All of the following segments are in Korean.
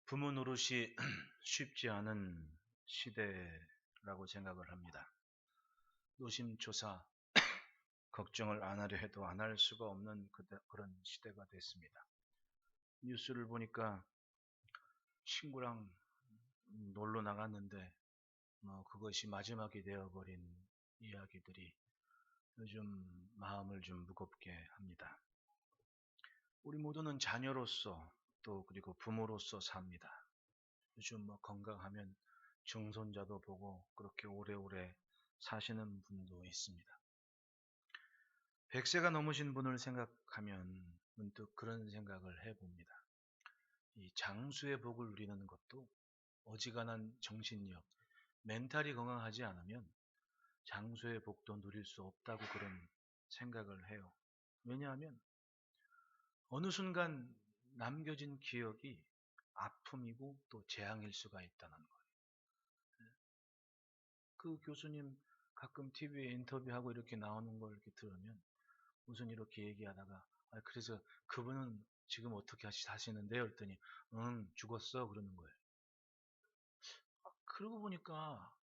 부모 노릇이 쉽지 않은 시대라고 생각을 합니다. 노심초사 걱정을 안 하려 해도 안 할 수가 없는 그런 시대가 됐습니다. 뉴스를 보니까 친구랑 놀러 나갔는데 그것이 마지막이 되어버린 이야기들이 요즘 마음을 좀 무겁게 합니다. 우리 모두는 자녀로서 또 그리고 부모로서 삽니다. 요즘 건강하면 증손자도 보고 그렇게 오래오래 사시는 분도 있습니다. 100세가 넘으신 분을 생각하면 문득 그런 생각을 해봅니다. 이 장수의 복을 누리는 것도 어지간한 정신력, 멘탈이 건강하지 않으면 장수의 복도 누릴 수 없다고 그런 생각을 해요. 왜냐하면 어느 순간 남겨진 기억이 아픔이고 또 재앙일 수가 있다는 거예요. 그 교수님 가끔 TV에 인터뷰하고 이렇게 나오는 걸 이렇게 들으면 무슨 이렇게 얘기하다가 그래서 그분은 지금 어떻게 사시는데요? 그랬더니 응 죽었어 그러는 거예요. 그러고 보니까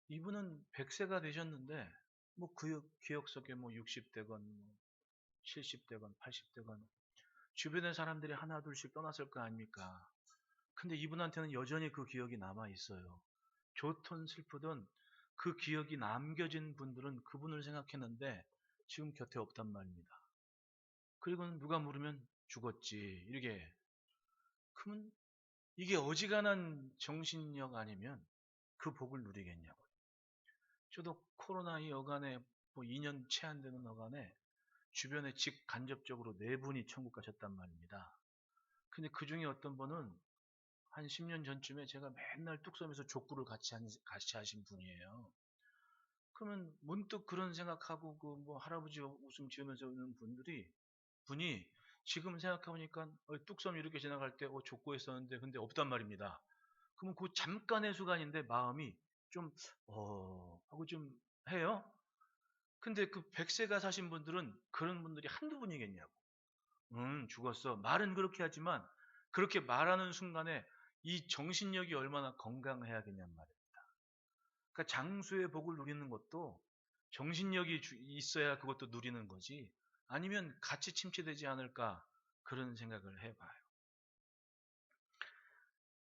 이분은 100세가 되셨는데 뭐 기억 속에 뭐 60대건 70대건 80대건 주변의 사람들이 하나 둘씩 떠났을 거 아닙니까? 근데 이분한테는 여전히 그 기억이 남아 있어요. 좋든 슬프든 그 기억이 남겨진 분들은 그분을 생각했는데 지금 곁에 없단 말입니다. 그리고는 누가 물으면 죽었지 이렇게. 그러면 이게 어지간한 정신력 아니면 그 복을 누리겠냐고요. 저도 코로나 이 여간에 뭐 2년 채 안 되는 어간에 주변에 직간접적으로 4분이 천국 가셨단 말입니다. 근데 그 중에 어떤 분은 한 10년 전쯤에 제가 맨날 뚝섬에서 족구를 같이 하신 분이에요. 그러면 문득 그런 생각하고 그 뭐 할아버지 웃음 지으면서 오는 분이 지금 생각해보니까 뚝섬 이렇게 지나갈 때 족구했었는데 근데 없단 말입니다. 그러면 그 잠깐의 순간인데 마음이 좀 하고 좀 해요. 근데 그 100세가 사신 분들은 그런 분들이 한두 분이겠냐고. 죽었어. 말은 그렇게 하지만 그렇게 말하는 순간에 이 정신력이 얼마나 건강해야겠냔 말이에요. 그러니까 장수의 복을 누리는 것도 정신력이 있어야 그것도 누리는 거지. 아니면 같이 침체되지 않을까 그런 생각을 해봐요.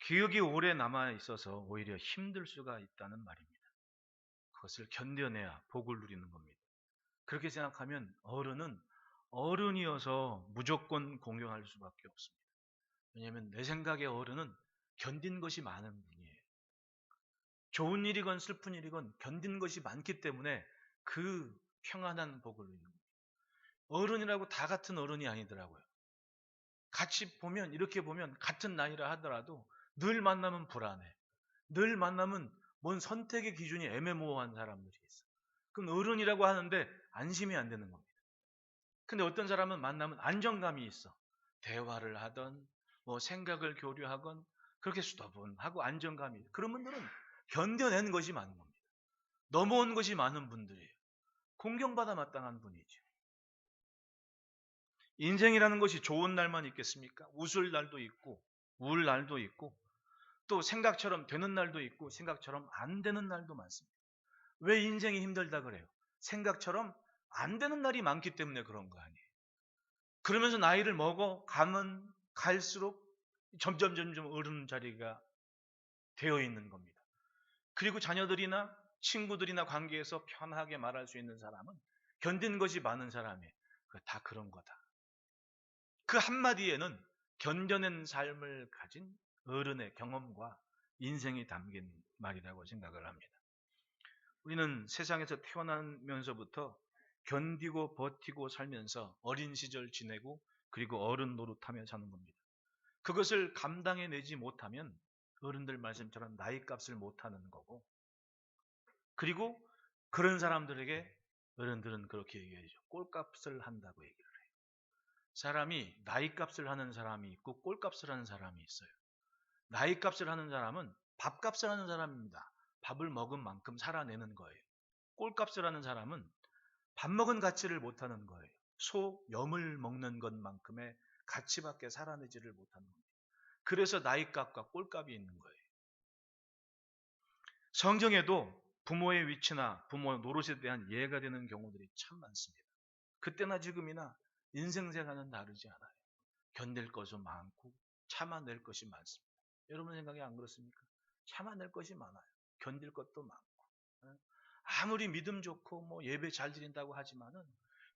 기억이 오래 남아 있어서 오히려 힘들 수가 있다는 말입니다. 그것을 견뎌내야 복을 누리는 겁니다. 그렇게 생각하면 어른은 어른이어서 무조건 공경할 수밖에 없습니다. 왜냐하면 내 생각에 어른은 견딘 것이 많은 분이에요. 좋은 일이건 슬픈 일이건 견딘 것이 많기 때문에 그 평안한 복을 누리는 거예요. 어른이라고 다 같은 어른이 아니더라고요. 같이 보면 이렇게 보면 같은 나이라 하더라도 늘 만나면 불안해. 늘 만나면 뭔 선택의 기준이 애매모호한 사람들이 있어. 그럼 어른이라고 하는데 안심이 안 되는 겁니다. 근데 어떤 사람은 만나면 안정감이 있어. 대화를 하던 뭐 생각을 교류하건 그렇게 수다분하고 안정감이 있어. 그런 분들은 견뎌낸 것이 많은 겁니다. 넘어온 것이 많은 분들이에요. 공경받아 마땅한 분이죠. 인생이라는 것이 좋은 날만 있겠습니까? 웃을 날도 있고 울 날도 있고 또 생각처럼 되는 날도 있고 생각처럼 안 되는 날도 많습니다. 왜 인생이 힘들다 그래요? 생각처럼 안 되는 날이 많기 때문에 그런 거 아니에요. 그러면서 나이를 먹어 가면 갈수록 점점 어른 자리가 되어 있는 겁니다. 그리고 자녀들이나 친구들이나 관계에서 편하게 말할 수 있는 사람은 견딘 것이 많은 사람이에요. 다 그런 거다. 그 한마디에는 견뎌낸 삶을 가진 어른의 경험과 인생이 담긴 말이라고 생각을 합니다. 우리는 세상에서 태어나면서부터 견디고 버티고 살면서 어린 시절 지내고 그리고 어른 노릇하며 사는 겁니다. 그것을 감당해내지 못하면 어른들 말씀처럼 나이값을 못하는 거고, 그리고 그런 사람들에게 어른들은 그렇게 얘기하죠. 꼴값을 한다고 얘기를 해요. 사람이 나이값을 하는 사람이 있고 꼴값을 하는 사람이 있어요. 나이값을 하는 사람은 밥값을 하는 사람입니다. 밥을 먹은 만큼 살아내는 거예요. 꼴값을 하는 사람은 밥 먹은 가치를 못하는 거예요. 소, 염을 먹는 것만큼의 가치밖에 살아내지를 못하는 겁니다. 그래서 나이값과 꼴값이 있는 거예요. 성경에도 부모의 위치나 부모 노릇에 대한 예가 되는 경우들이 참 많습니다. 그때나 지금이나 인생생활은 다르지 않아요. 견딜 것은 많고 참아낼 것이 많습니다. 여러분 생각이 안 그렇습니까? 참아낼 것이 많아요. 견딜 것도 많고. 아무리 믿음 좋고 뭐 예배 잘 드린다고 하지만은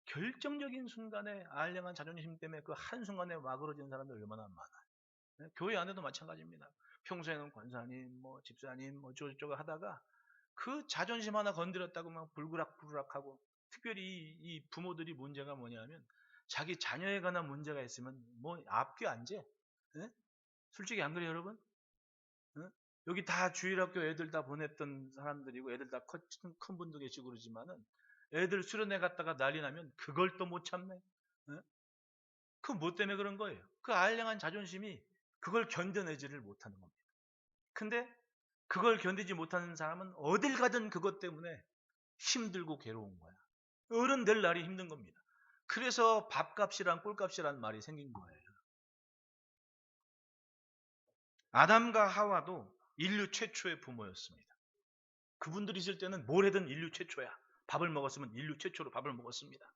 결정적인 순간에 알량한 자존심 때문에 그 한순간에 와그러진 사람들 얼마나 많아요. 교회 안에도 마찬가지입니다. 평소에는 권사님, 뭐 집사님, 뭐 저쩌고 하다가 그 자존심 하나 건드렸다고 막 불그락불그락하고, 특별히 이 부모들이 문제가 뭐냐면 자기 자녀에 관한 문제가 있으면 뭐 앞뒤 안 재. 예? 솔직히 안 그래요, 여러분? 예? 여기 다 주일학교 애들 다 보냈던 사람들이고 애들 다 큰 분도 계시고 그러지만은 애들 수련회 갔다가 난리 나면 그걸 또 못 참네. 예? 그 뭐 때문에 그런 거예요? 그 알량한 자존심이 그걸 견뎌내지를 못하는 겁니다. 근데 그걸 견디지 못하는 사람은 어딜 가든 그것 때문에 힘들고 괴로운 거야. 어른 될 날이 힘든 겁니다. 그래서 밥값이란 꿀값이란 말이 생긴 거예요. 아담과 하와도 인류 최초의 부모였습니다. 그분들이 있을 때는 뭘 해든 인류 최초야. 밥을 먹었으면 인류 최초로 밥을 먹었습니다.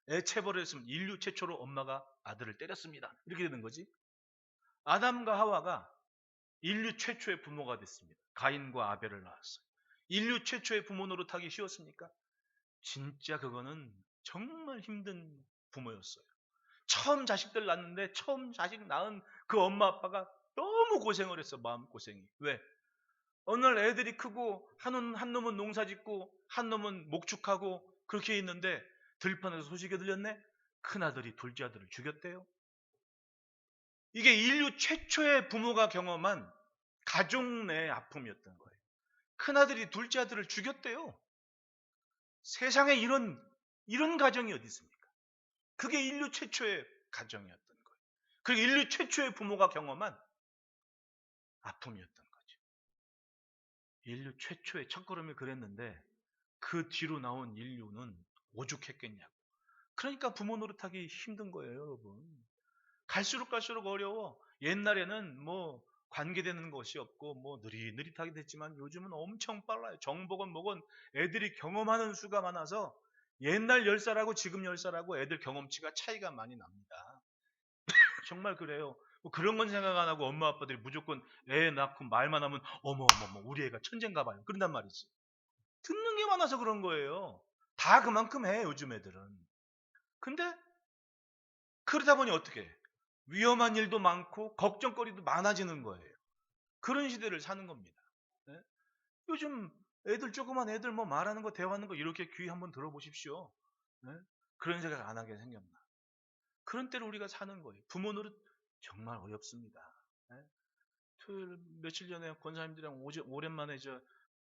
애체벌을 했으면 인류 최초로 엄마가 아들을 때렸습니다. 이렇게 되는 거지. 아담과 하와가 인류 최초의 부모가 됐습니다. 가인과 아벨을 낳았어요. 인류 최초의 부모 노릇하기 쉬웠습니까? 진짜 그거는 정말 힘든 부모였어요. 처음 자식들 낳는데 처음 자식 낳은 그 엄마 아빠가 너무 고생을 했어. 마음고생이. 왜? 어느 날 애들이 크고 한 놈은 농사 짓고 한 놈은 목축하고 그렇게 있는데 들판에서 소식이 들렸네. 큰아들이 둘째 아들을 죽였대요. 이게 인류 최초의 부모가 경험한 가족 내 아픔이었던 거예요. 큰아들이 둘째 아들을 죽였대요. 세상에 이런 가정이 어디 있습니까? 그게 인류 최초의 가정이었던 거예요. 그리고 인류 최초의 부모가 경험한 아픔이었던 거죠. 인류 최초의 첫걸음이 그랬는데 그 뒤로 나온 인류는 오죽했겠냐고. 그러니까 부모 노릇하기 힘든 거예요, 여러분. 갈수록 어려워. 옛날에는 뭐 관계되는 것이 없고 뭐 느릿느릿하게 됐지만 요즘은 엄청 빨라요. 정복은 뭐건 애들이 경험하는 수가 많아서 옛날 10살하고 지금 10살하고 애들 경험치가 차이가 많이 납니다. 정말 그래요. 뭐 그런 건 생각 안 하고 엄마 아빠들이 무조건 애 낳고 말만 하면 어머 우리 애가 천재인가 봐요. 그런단 말이지. 듣는 게 많아서 그런 거예요. 다 그만큼 해 요즘 애들은. 근데 그러다 보니 어떻게 해? 위험한 일도 많고 걱정거리도 많아지는 거예요. 그런 시대를 사는 겁니다. 네? 요즘 애들 조그만 애들 뭐 말하는 거 대화하는 거 이렇게 귀 한번 들어보십시오. 네? 그런 생각 안 하게 생겼나. 그런 때를 우리가 사는 거예요. 부모 노릇 정말 어렵습니다. 네? 토요일 며칠 전에 권사님들이랑 오랜만에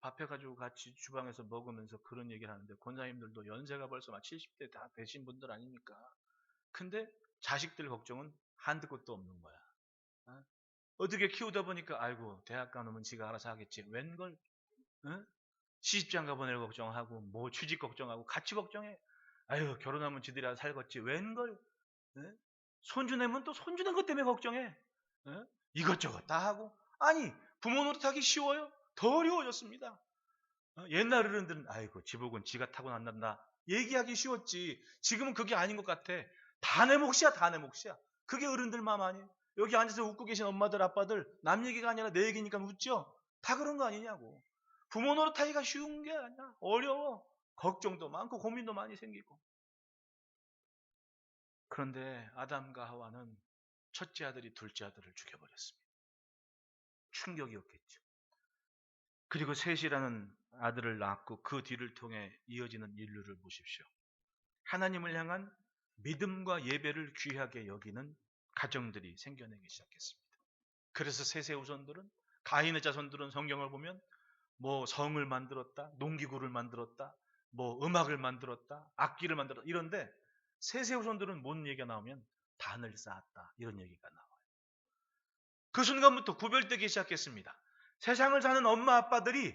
밥 해가지고 같이 주방에서 먹으면서 그런 얘기를 하는데 권사님들도 연세가 벌써 막 70대 다 되신 분들 아닙니까? 근데 자식들 걱정은 한두 곳도 없는 거야. 어떻게 키우다 보니까 아이고 대학 가놓으면 지가 알아서 하겠지. 웬걸 시집장가 보낼 걱정하고 뭐 취직 걱정하고 같이 걱정해. 아유 결혼하면 지들이 알아서 살겠지. 웬걸 손주 내면 또 손주 낸 것 때문에 걱정해. 이것저것 다 하고. 아니 부모 노릇하기 쉬워요? 더 어려워졌습니다. 옛날 어른들은 아이고 지복은 지가 타고난단다 얘기하기 쉬웠지. 지금은 그게 아닌 것 같아. 다 내 몫이야 다 내 몫이야. 그게 어른들 마음 아니에요? 여기 앉아서 웃고 계신 엄마들 아빠들 남 얘기가 아니라 내 얘기니까 웃죠? 다 그런 거 아니냐고. 부모 노릇하기가 쉬운 게 아니야. 어려워. 걱정도 많고 고민도 많이 생기고. 그런데 아담과 하와는 첫째 아들이 둘째 아들을 죽여버렸습니다. 충격이었겠죠. 그리고 셋이라는 아들을 낳고 그 뒤를 통해 이어지는 인류를 보십시오. 하나님을 향한 믿음과 예배를 귀하게 여기는 가정들이 생겨나기 시작했습니다. 그래서 셋의 후손들은 가인의 자손들은 성경을 보면 뭐 성을 만들었다, 농기구를 만들었다, 뭐 음악을 만들었다, 악기를 만들었다 이런데 셋의 후손들은 뭔 얘기가 나오면 단을 쌓았다 이런 얘기가 나와요. 그 순간부터 구별되기 시작했습니다. 세상을 사는 엄마 아빠들이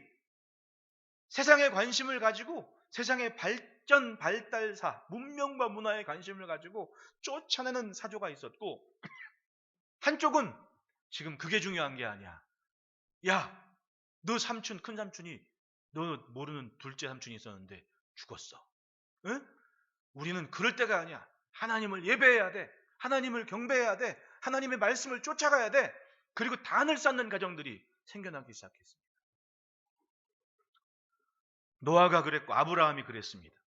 세상에 관심을 가지고 세상의 발전 발달사 문명과 문화에 관심을 가지고 쫓아내는 사조가 있었고 한쪽은 지금 그게 중요한 게 아니야. 야, 너 삼촌, 큰 삼촌이 너 모르는 둘째 삼촌이 있었는데 죽었어. 응? 우리는 그럴 때가 아니야. 하나님을 예배해야 돼. 하나님을 경배해야 돼. 하나님의 말씀을 쫓아가야 돼. 그리고 단을 쌓는 가정들이 생겨나기 시작했습니다. 노아가 그랬고 아브라함이 그랬습니다.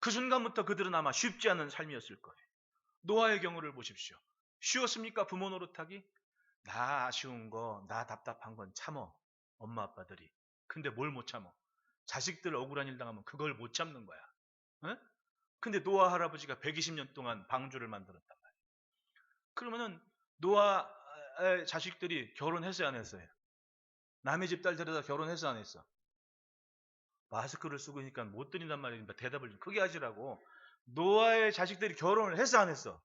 그 순간부터 그들은 아마 쉽지 않은 삶이었을 거예요. 노아의 경우를 보십시오. 쉬웠습니까? 부모 노릇하기? 나 아쉬운 거, 나 답답한 건 참어. 엄마 아빠들이. 근데 뭘 못 참어? 자식들 억울한 일 당하면 그걸 못 참는 거야. 응? 근데 노아 할아버지가 120년 동안 방주를 만들었단 말이에요. 그러면은 노아의 자식들이 결혼했어요, 안 했어요? 남의 집 딸 데려다 결혼했어, 안 했어? 마스크를 쓰고 있으니까 못 드린단 말이니까 대답을 좀 크게 하시라고. 노아의 자식들이 결혼을 했어, 안 했어?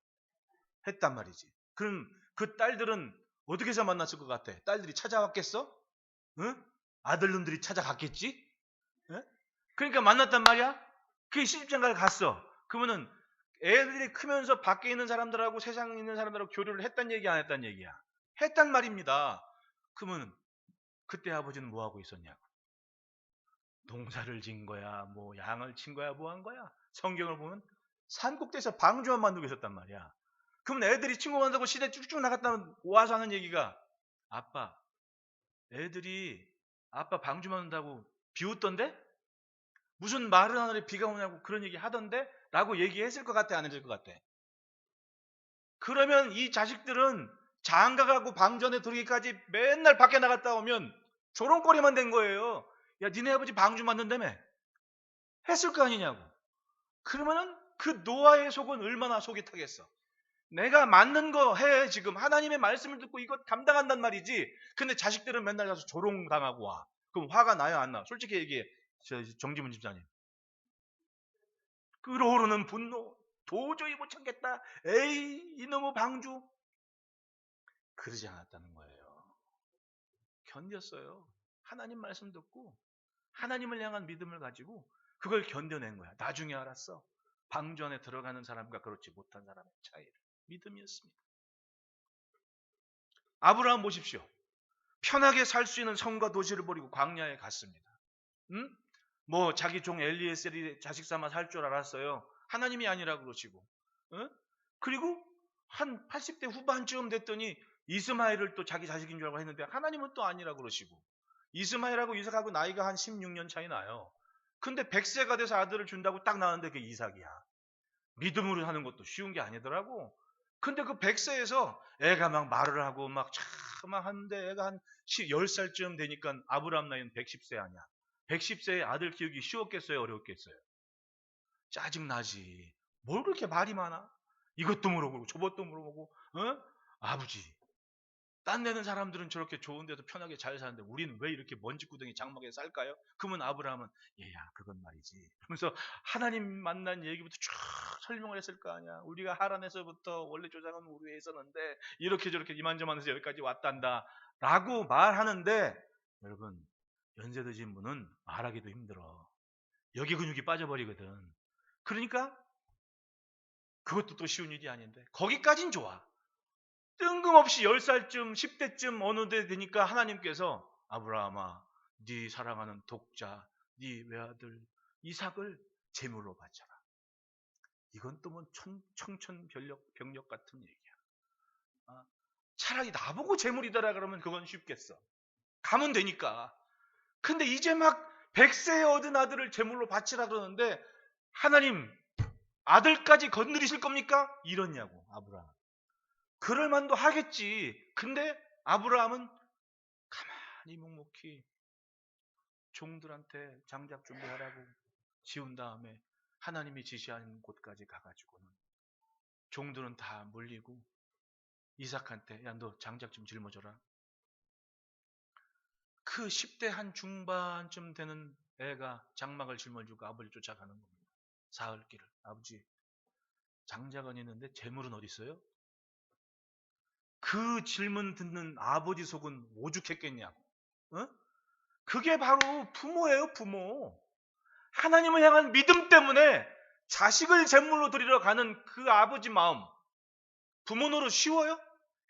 했단 말이지. 그럼 그 딸들은 어떻게 해서 만났을 것 같아? 딸들이 찾아왔겠어? 응? 아들놈들이 찾아갔겠지? 응? 그러니까 만났단 말이야? 그 시집장가를 갔어. 그러면은 애들이 크면서 밖에 있는 사람들하고 세상에 있는 사람들하고 교류를 했단 얘기, 안 했단 얘기야? 했단 말입니다. 그러면 그때 아버지는 뭐 하고 있었냐고. 농사를 진 거야, 뭐 양을 친 거야, 뭐 한 거야? 성경을 보면 산꼭대에서 방주만 만들고 있었단 말이야. 그러면 애들이 친구 만나고 시대 쭉쭉 나갔다면 와서 하는 얘기가, 아빠, 애들이 아빠 방주 만든다고 비웃던데? 무슨 마른 하늘에 비가 오냐고 그런 얘기 하던데? 라고 얘기했을 것 같아, 안 했을 것 같아? 그러면 이 자식들은 장가가고 방전에 들기까지 맨날 밖에 나갔다 오면 조롱거리만 된 거예요. 야, 니네 아버지 방주 만든다며? 했을 거 아니냐고. 그러면은 그 노아의 속은 얼마나 속이 타겠어. 내가 맞는 거 해. 지금 하나님의 말씀을 듣고 이거 담당한단 말이지. 근데 자식들은 맨날 가서 조롱당하고 와. 그럼 화가 나요, 안 나? 솔직히 얘기해. 정지문 집사님. 끓어오르는 분노. 도저히 못 참겠다. 에이, 이놈의 방주. 그러지 않았다는 거예요. 견뎠어요. 하나님 말씀 듣고 하나님을 향한 믿음을 가지고 그걸 견뎌낸 거야. 나중에 알았어. 방주 안에 들어가는 사람과 그렇지 못한 사람의 차이를. 믿음이었습니다. 아브라함 보십시오. 편하게 살 수 있는 성과 도시를 버리고 광야에 갔습니다. 응? 뭐 자기 종 엘리에셀이 자식 삼아 살 줄 알았어요. 하나님이 아니라 그러시고. 응? 그리고 한 80대 후반쯤 됐더니 이스마엘을 또 자기 자식인 줄 알고 했는데 하나님은 또 아니라 그러시고. 이스마엘하고 이삭하고 나이가 한 16년 차이 나요. 근데 100세가 돼서 아들을 준다고 딱 나왔는데 그게 이삭이야. 믿음으로 하는 것도 쉬운 게 아니더라고. 근데 그 100세에서 애가 막 말을 하고 막 하는데 애가 한 10살쯤 되니까 아브라함 나이는 110세 아니야. 110세에 아들 키우기 쉬웠겠어요? 어려웠겠어요? 짜증나지. 뭘 그렇게 말이 많아? 이것도 물어보고 저것도 물어보고 어? 아버지. 딴 데는 사람들은 저렇게 좋은 데서 편하게 잘 사는데 우리는 왜 이렇게 먼지구덩이 장막에 살까요? 그러면 아브라함은 얘야 그건 말이지. 그러면서 하나님 만난 얘기부터 쭉 설명을 했을 거 아니야. 우리가 하란에서부터 원래 조상은 우리에 있었는데 이렇게 저렇게 이만저만해서 여기까지 왔단다 라고 말하는데 여러분 연세 드신 분은 말하기도 힘들어. 여기 근육이 빠져버리거든. 그러니까 그것도 또 쉬운 일이 아닌데 거기까진 좋아. 뜬금없이 10살쯤 10대쯤 어느 때 되니까 하나님께서 아브라함아 네 사랑하는 독자 네 외아들 이삭을 제물로 바쳐라. 이건 또 뭐 청천벽력 같은 얘기야. 아, 차라리 나보고 제물이더라 그러면 그건 쉽겠어. 가면 되니까. 근데 이제 막 100세에 얻은 아들을 제물로 바치라 그러는데 하나님 아들까지 건드리실 겁니까? 이러냐고 아브라함. 그럴 만도 하겠지. 근데 아브라함은 가만히 묵묵히 종들한테 장작 준비하라고 지운 다음에 하나님이 지시한 곳까지 가가지고는 종들은 다 물리고 이삭한테 야 너 장작 좀 짊어져라. 그 10대 한 중반쯤 되는 애가 장막을 짊어지고 아버지 쫓아가는 겁니다. 사흘길을. 아버지 장작은 있는데 재물은 어디 있어요? 그 질문 듣는 아버지 속은 오죽했겠냐고. 어? 그게 바로 부모예요, 부모. 하나님을 향한 믿음 때문에 자식을 제물로 드리러 가는 그 아버지 마음. 부모 노릇 쉬워요?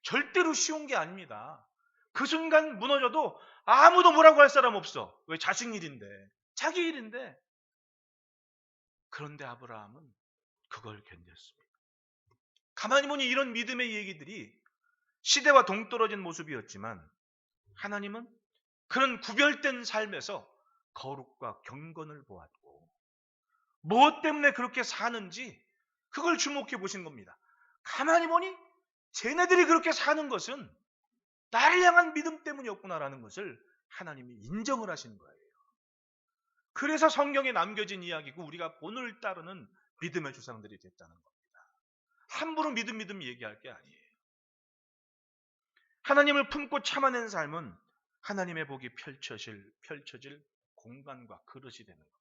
절대로 쉬운 게 아닙니다. 그 순간 무너져도 아무도 뭐라고 할 사람 없어. 왜? 자식 일인데, 자기 일인데. 그런데 아브라함은 그걸 견뎠습니다. 가만히 보니 이런 믿음의 얘기들이 시대와 동떨어진 모습이었지만 하나님은 그런 구별된 삶에서 거룩과 경건을 보았고 무엇 때문에 그렇게 사는지 그걸 주목해 보신 겁니다. 가만히 보니 쟤네들이 그렇게 사는 것은 나를 향한 믿음 때문이었구나라는 것을 하나님이 인정을 하시는 거예요. 그래서 성경에 남겨진 이야기고 우리가 본을 따르는 믿음의 조상들이 됐다는 겁니다. 함부로 믿음 얘기할 게 아니에요. 하나님을 품고 참아낸 삶은 하나님의 복이 펼쳐질 공간과 그릇이 되는 겁니다.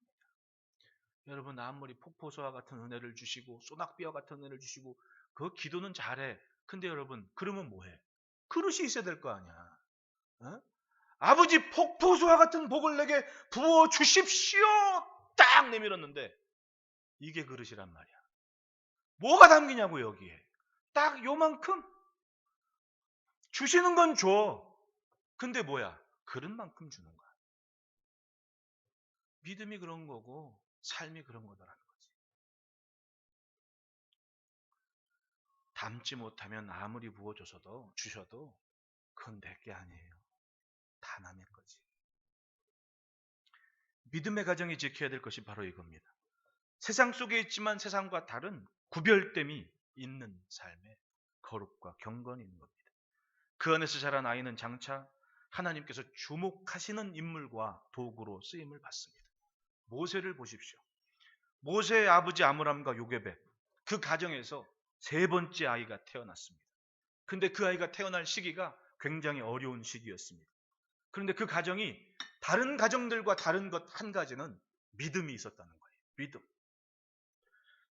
여러분, 아무리 폭포수와 같은 은혜를 주시고 소낙비와 같은 은혜를 주시고 그 기도는 잘해. 근데 여러분, 그러면 뭐해? 그릇이 있어야 될 거 아니야. 어? 아버지 폭포수와 같은 복을 내게 부어 주십시오. 딱 내밀었는데 이게 그릇이란 말이야. 뭐가 담기냐고 여기에. 딱 요만큼 주시는 건 줘. 근데 뭐야? 그릇만큼 주는 거야. 믿음이 그런 거고 삶이 그런 거더라는 거지. 담지 못하면 아무리 주셔도 그건 내게 아니에요. 다 남의 거지. 믿음의 가정이 지켜야 될 것이 바로 이겁니다. 세상 속에 있지만 세상과 다른 구별됨이 있는 삶의 거룩과 경건이 있는 겁니다. 그 안에서 자란 아이는 장차 하나님께서 주목하시는 인물과 도구로 쓰임을 받습니다. 모세를 보십시오. 모세의 아버지 아므람과 요게벳, 그 가정에서 세 번째 아이가 태어났습니다. 근데 그 아이가 태어날 시기가 굉장히 어려운 시기였습니다. 그런데 그 가정이 다른 가정들과 다른 것 한 가지는 믿음이 있었다는 거예요. 믿음.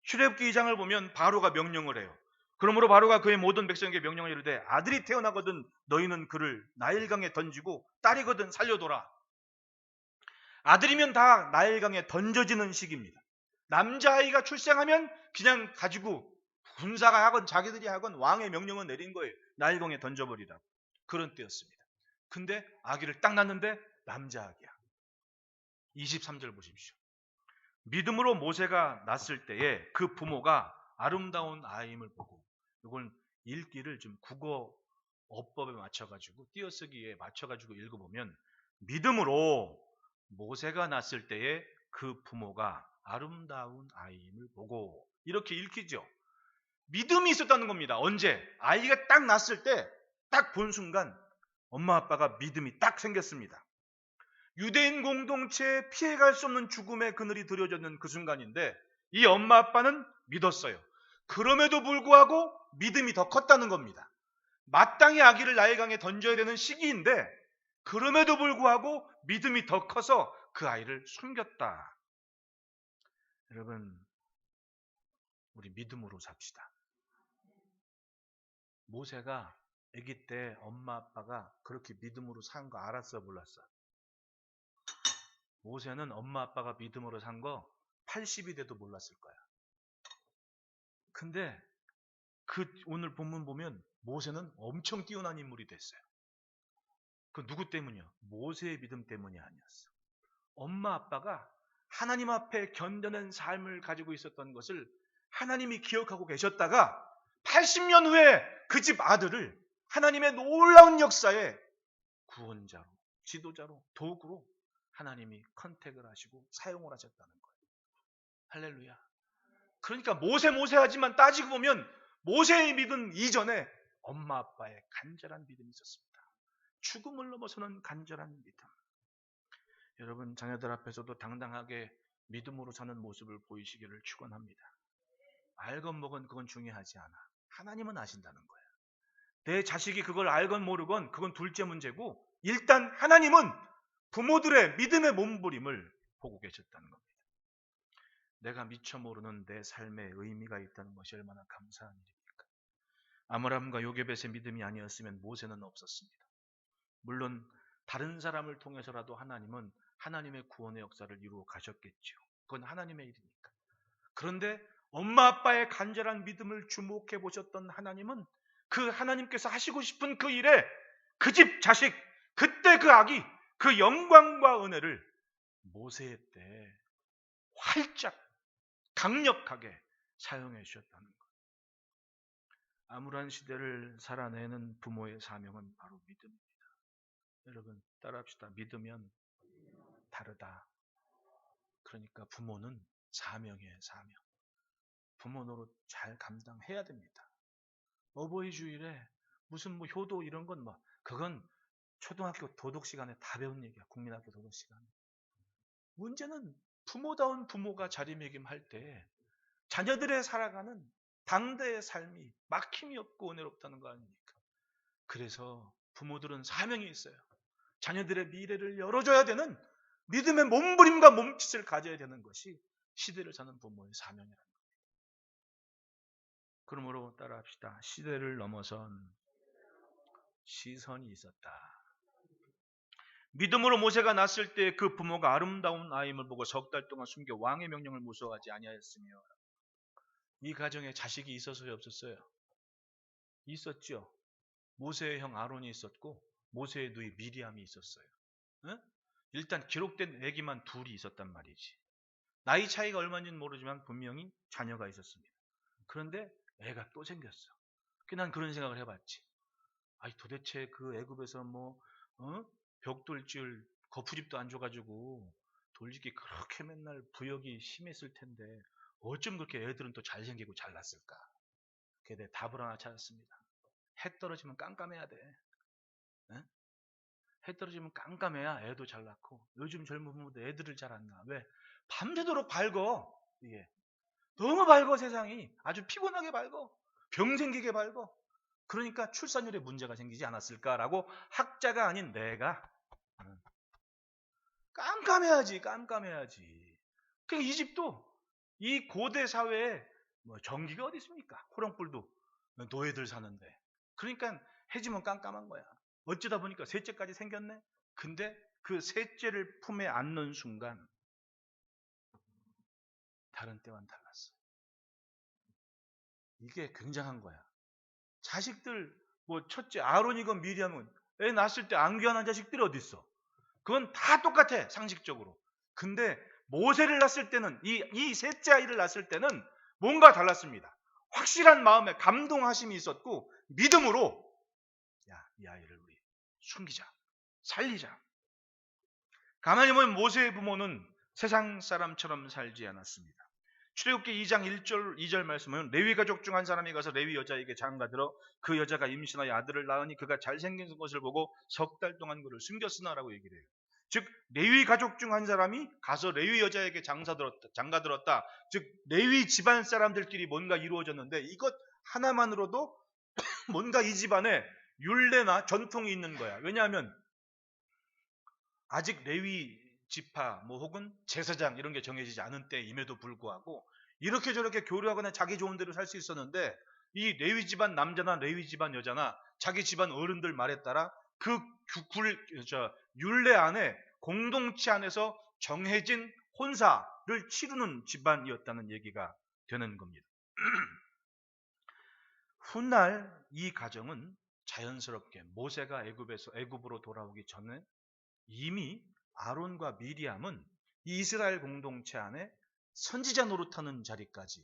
출애굽기 2장을 보면 바로가 명령을 해요. 그러므로 바로가 그의 모든 백성에게 명령을 이르되 아들이 태어나거든 너희는 그를 나일강에 던지고 딸이거든 살려둬라. 아들이면 다 나일강에 던져지는 시기입니다. 남자아이가 출생하면 그냥 가지고 군사가 하건 자기들이 하건 왕의 명령을 내린 거예요. 나일강에 던져버리라. 그런 때였습니다. 근데 아기를 딱 낳는데 남자아기야. 23절 보십시오. 믿음으로 모세가 낳았을 때에 그 부모가 아름다운 아이임을 보고, 이걸 읽기를 좀 국어 어법에 맞춰가지고 띄어쓰기에 맞춰가지고 읽어보면 믿음으로 모세가 낳았을 때에 그 부모가 아름다운 아이임을 보고 이렇게 읽히죠. 믿음이 있었다는 겁니다. 언제? 아이가 딱 낳았을 때 딱 본 순간 엄마 아빠가 믿음이 딱 생겼습니다. 유대인 공동체에 피해갈 수 없는 죽음의 그늘이 드려졌는 그 순간인데 이 엄마 아빠는 믿었어요. 그럼에도 불구하고 믿음이 더 컸다는 겁니다. 마땅히 아기를 나일강에 던져야 되는 시기인데 그럼에도 불구하고 믿음이 더 커서 그 아이를 숨겼다. 여러분, 우리 믿음으로 삽시다. 모세가 아기 때 엄마 아빠가 그렇게 믿음으로 산 거 알았어 몰랐어? 모세는 엄마 아빠가 믿음으로 산 거 80이 돼도 몰랐을 거야. 근데 오늘 본문 보면 모세는 엄청 뛰어난 인물이 됐어요. 그 누구 때문이요? 모세의 믿음 때문이 아니었어. 엄마 아빠가 하나님 앞에 견뎌낸 삶을 가지고 있었던 것을 하나님이 기억하고 계셨다가 80년 후에 그 집 아들을 하나님의 놀라운 역사에 구원자로, 지도자로, 도구로 하나님이 컨택을 하시고 사용을 하셨다는 거예요. 할렐루야. 그러니까 모세 하지만 따지고 보면 모세의 믿음 이전에 엄마 아빠의 간절한 믿음이 있었습니다. 죽음을 넘어서는 간절한 믿음. 여러분, 자녀들 앞에서도 당당하게 믿음으로 사는 모습을 보이시기를 축원합니다. 알건 먹은 그건 중요하지 않아. 하나님은 아신다는 거야. 내 자식이 그걸 알건 모르건 그건 둘째 문제고 일단 하나님은 부모들의 믿음의 몸부림을 보고 계셨다는 겁니다. 내가 미처 모르는 내 삶에 의미가 있다는 것이 얼마나 감사한 일입니까? 아므람과 요게벳의 믿음이 아니었으면 모세는 없었습니다. 물론 다른 사람을 통해서라도 하나님은 하나님의 구원의 역사를 이루어 가셨겠죠. 그건 하나님의 일이니까. 그런데 엄마 아빠의 간절한 믿음을 주목해 보셨던 하나님은 그 하나님께서 하시고 싶은 그 일에 그 집 자식, 그때 그 아기, 그 영광과 은혜를 모세 때 활짝 강력하게 사용해 주셨다는 것. 암울한 시대를 살아내는 부모의 사명은 바로 믿음입니다. 여러분 따라합시다. 믿으면 다르다. 그러니까 부모는 사명이에요. 사명. 부모 노릇 잘 감당해야 됩니다. 어버이 주일에 무슨 뭐 효도 이런 건 뭐 그건 초등학교 도덕 시간에 다 배운 얘기야. 국민학교 도덕 시간에. 문제는 부모다운 부모가 자리매김할 때 자녀들의 살아가는 당대의 삶이 막힘이 없고 은혜롭다는 거 아닙니까? 그래서 부모들은 사명이 있어요. 자녀들의 미래를 열어줘야 되는 믿음의 몸부림과 몸짓을 가져야 되는 것이 시대를 사는 부모의 사명이라는 겁니다. 그러므로 따라합시다. 시대를 넘어선 시선이 있었다. 믿음으로 모세가 낳았을 때 그 부모가 아름다운 아임을 보고 석 달 동안 숨겨 왕의 명령을 무서워하지 아니하였으며, 이 가정에 자식이 있었어요, 없었어요? 있었죠. 모세의 형 아론이 있었고 모세의 누이 미리암이 있었어요. 응? 일단 기록된 아기만 둘이 있었단 말이지. 나이 차이가 얼마인지는 모르지만 분명히 자녀가 있었습니다. 그런데 애가 또 생겼어. 난 그런 생각을 해봤지. 아니 도대체 그 애굽에서 뭐 벽돌질 거푸집도 안 줘가지고 돌짓기 그렇게 맨날 부역이 심했을 텐데 어쩜 그렇게 애들은 또 잘생기고 잘났을까? 그게 내 답을 하나 찾았습니다. 해 떨어지면 깜깜해야 돼. 에? 해 떨어지면 깜깜해야 애도 잘 낳고. 요즘 젊은 부모들 애들을 잘 안 낳아. 왜? 밤새도록 밝어. 이게 너무 밝어. 세상이 아주 피곤하게 밝어. 병 생기게 밝어. 그러니까 출산율에 문제가 생기지 않았을까라고 학자가 아닌 내가 깜깜해야지. 그러니까 이 집도 이 고대 사회에 뭐 전기가 어디 있습니까? 호롱불도 노예들 사는데. 그러니까 해지면 깜깜한 거야. 어쩌다 보니까 셋째까지 생겼네. 근데 그 셋째를 품에 안는 순간 다른 때와는 달랐어. 이게 굉장한 거야. 자식들 뭐 첫째 아론이건 미리암은 애 낳았을 때 안 귀환한 자식들이 어디 있어? 그건 다 똑같아 상식적으로. 근데 모세를 낳았을 때는 이 셋째 아이를 낳았을 때는 뭔가 달랐습니다. 확실한 마음에 감동하심이 있었고 믿음으로 이 아이를 우리 숨기자, 살리자. 가만히 보면 모세의 부모는 세상 사람처럼 살지 않았습니다. 출애굽기 2장 1절 2절 말씀은 레위 가족 중 한 사람이 가서 레위 여자에게 장가들어 그 여자가 임신하여 아들을 낳으니 그가 잘생긴 것을 보고 석 달 동안 그를 숨겼으나라고 얘기를 해요. 즉 레위 가족 중 한 사람이 가서 레위 여자에게 장가들었다. 즉 레위 집안 사람들끼리 뭔가 이루어졌는데 이것 하나만으로도 뭔가 이 집안에 율례나 전통이 있는 거야. 왜냐하면 아직 레위 지파 뭐 혹은 제사장 이런 게 정해지지 않은 때임에도 불구하고 이렇게 저렇게 교류하거나 자기 좋은 대로 살 수 있었는데 이 레위 집안 남자나 레위 집안 여자나 자기 집안 어른들 말에 따라 그 율례 안에 공동체 안에서 정해진 혼사를 치르는 집안이었다는 얘기가 되는 겁니다. 훗날 이 가정은 자연스럽게 모세가 애굽으로 돌아오기 전에 이미 아론과 미리암은 이스라엘 공동체 안에 선지자 노릇하는 자리까지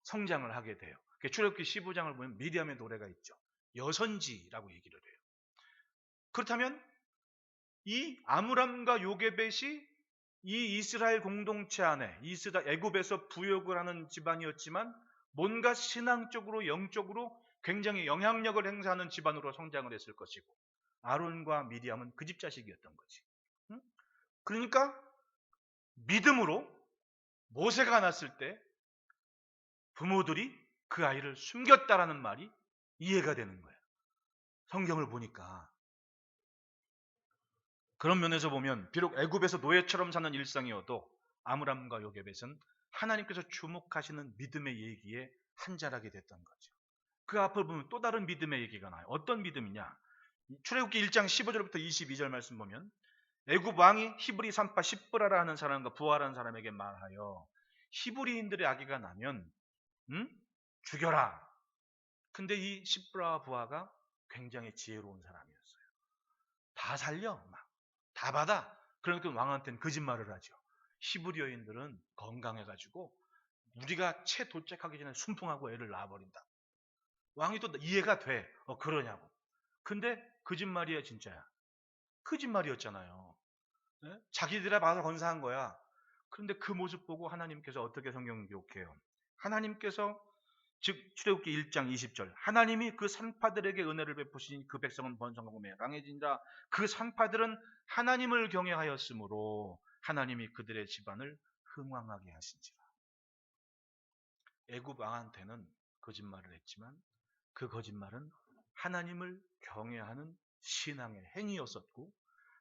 성장을 하게 돼요. 출애굽기 15장을 보면 미리암의 노래가 있죠. 여선지라고 얘기를 해요. 그렇다면 이 아므람과 요게벳이 이 이스라엘 공동체 안에 애굽에서 부역을 하는 집안이었지만 뭔가 신앙적으로 영적으로 굉장히 영향력을 행사하는 집안으로 성장을 했을 것이고 아론과 미리암은 그 집 자식이었던 거지. 응? 그러니까 믿음으로 모세가 났을 때 부모들이 그 아이를 숨겼다라는 말이 이해가 되는 거예요. 성경을 보니까. 그런 면에서 보면 비록 애굽에서 노예처럼 사는 일상이어도 아므람과 요게벳은 하나님께서 주목하시는 믿음의 얘기에 한자락이 됐던 거죠. 그 앞을 보면 또 다른 믿음의 얘기가 나와요. 어떤 믿음이냐? 출애굽기 1장 15절부터 22절 말씀 보면 애굽 왕이 히브리 산파 십브라라 하는 사람과 부하라는 사람에게 말하여 히브리인들의 아기가 나면 죽여라. 근데 이 시브라 부하가 굉장히 지혜로운 사람이었어요. 다 살려, 막. 다 받아. 그러니까 왕한테는 거짓말을 하죠. 히브리 여인들은 건강해가지고 우리가 채 도착하기 전에 순풍하고 애를 낳아버린다. 왕이 또 이해가 돼. 그러냐고. 근데 거짓말이야 진짜야. 거짓말이었잖아요. 예? 자기들이 봐서 건사한 거야. 그런데 그 모습 보고 하나님께서 어떻게 성경 기록해요? 하나님께서 즉 출애굽기 1장 20절 하나님이 그 산파들에게 은혜를 베푸시니 그 백성은 번성하고 강해진다. 그 산파들은 하나님을 경외하였으므로 하나님이 그들의 집안을 흥왕하게 하신지라. 애굽 왕한테는 거짓말을 했지만 그 거짓말은 하나님을 경외하는 신앙의 행위였었고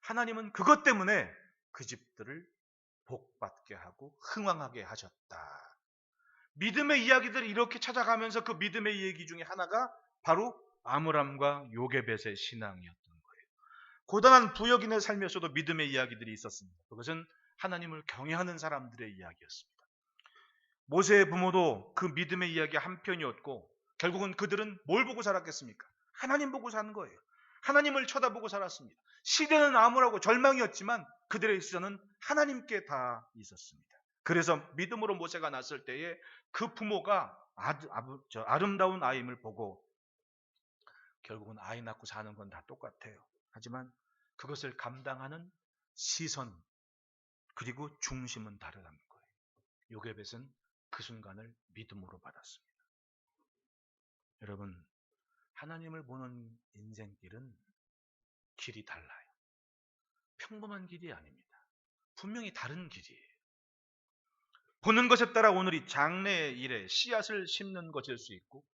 하나님은 그것 때문에 그 집들을 복받게 하고 흥왕하게 하셨다. 믿음의 이야기들을 이렇게 찾아가면서 그 믿음의 얘기 중에 하나가 바로 아므람과 요게벳의 신앙이었던 거예요. 고단한 부역인의 삶에서도 믿음의 이야기들이 있었습니다. 그것은 하나님을 경외하는 사람들의 이야기였습니다. 모세의 부모도 그 믿음의 이야기 한편이었고 결국은 그들은 뭘 보고 살았겠습니까? 하나님 보고 사는 거예요. 하나님을 쳐다보고 살았습니다. 시대는 암울하고 절망이었지만 그들의 시선은 하나님께 다 있었습니다. 그래서 믿음으로 모세가 났을 때에 그 부모가 아름다운 아임을 보고 결국은 아이 낳고 사는 건 다 똑같아요. 하지만 그것을 감당하는 시선 그리고 중심은 다르다는 거예요. 요게벳은 그 순간을 믿음으로 받았습니다. 여러분, 하나님을 보는 인생길은 길이 달라요. 평범한 길이 아닙니다. 분명히 다른 길이에요. 보는 것에 따라 오늘이 장래의 일에 씨앗을 심는 것일 수 있고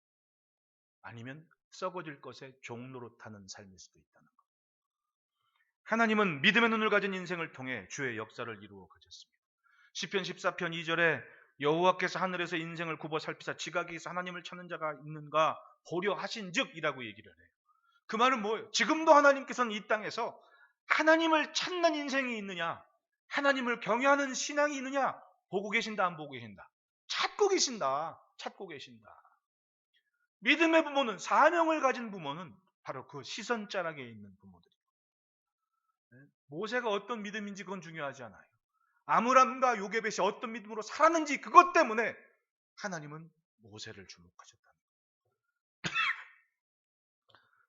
아니면 썩어질 것에 종로로 타는 삶일 수도 있다는 것. 하나님은 믿음의 눈을 가진 인생을 통해 주의 역사를 이루어 가셨습니다. 시편 14편 2절에 여호와께서 하늘에서 인생을 굽어 살피사 지각에서 하나님을 찾는 자가 있는가 보려 하신즉이라고 얘기를 해요. 그 말은 뭐예요? 지금도 하나님께서는 이 땅에서 하나님을 찾는 인생이 있느냐, 하나님을 경외하는 신앙이 있느냐 보고 계신다, 안 보고 계신다? 찾고 계신다. 찾고 계신다. 믿음의 부모는, 사명을 가진 부모는 바로 그 시선자락에 있는 부모들이에요. 모세가 어떤 믿음인지 그건 중요하지 않아요. 아므람과 요게벳이 어떤 믿음으로 살았는지 그것 때문에 하나님은 모세를 주목하셨다는 거예요.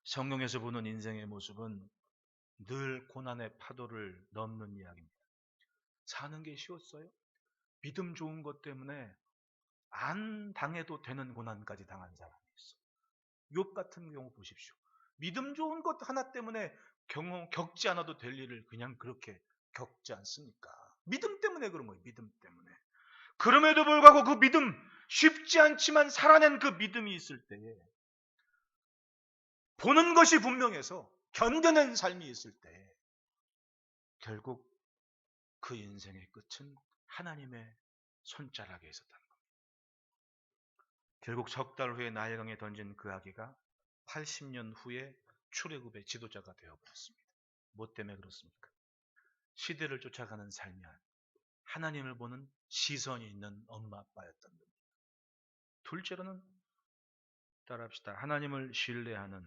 성경에서 보는 인생의 모습은 늘 고난의 파도를 넘는 이야기입니다. 사는 게 쉬웠어요? 믿음 좋은 것 때문에 안 당해도 되는 고난까지 당한 사람이 있어요. 욥 같은 경우 보십시오. 믿음 좋은 것 하나 때문에 겪지 않아도 될 일을 그냥 그렇게 겪지 않습니까? 믿음 때문에 그런 거예요. 믿음 때문에. 그럼에도 불구하고 그 믿음, 쉽지 않지만 살아낸 그 믿음이 있을 때에 보는 것이 분명해서 견뎌낸 삶이 있을 때 결국 그 인생의 끝은 하나님의 손자락에 있었다는 겁니다. 결국 석 달 후에 나일강에 던진 그 아기가 80년 후에 출애굽의 지도자가 되어버렸습니다. 뭐 때문에 그렇습니까? 시대를 쫓아가는 삶이 아니라 하나님을 보는 시선이 있는 엄마 아빠였던 겁니다. 둘째로는 따라합시다. 하나님을 신뢰하는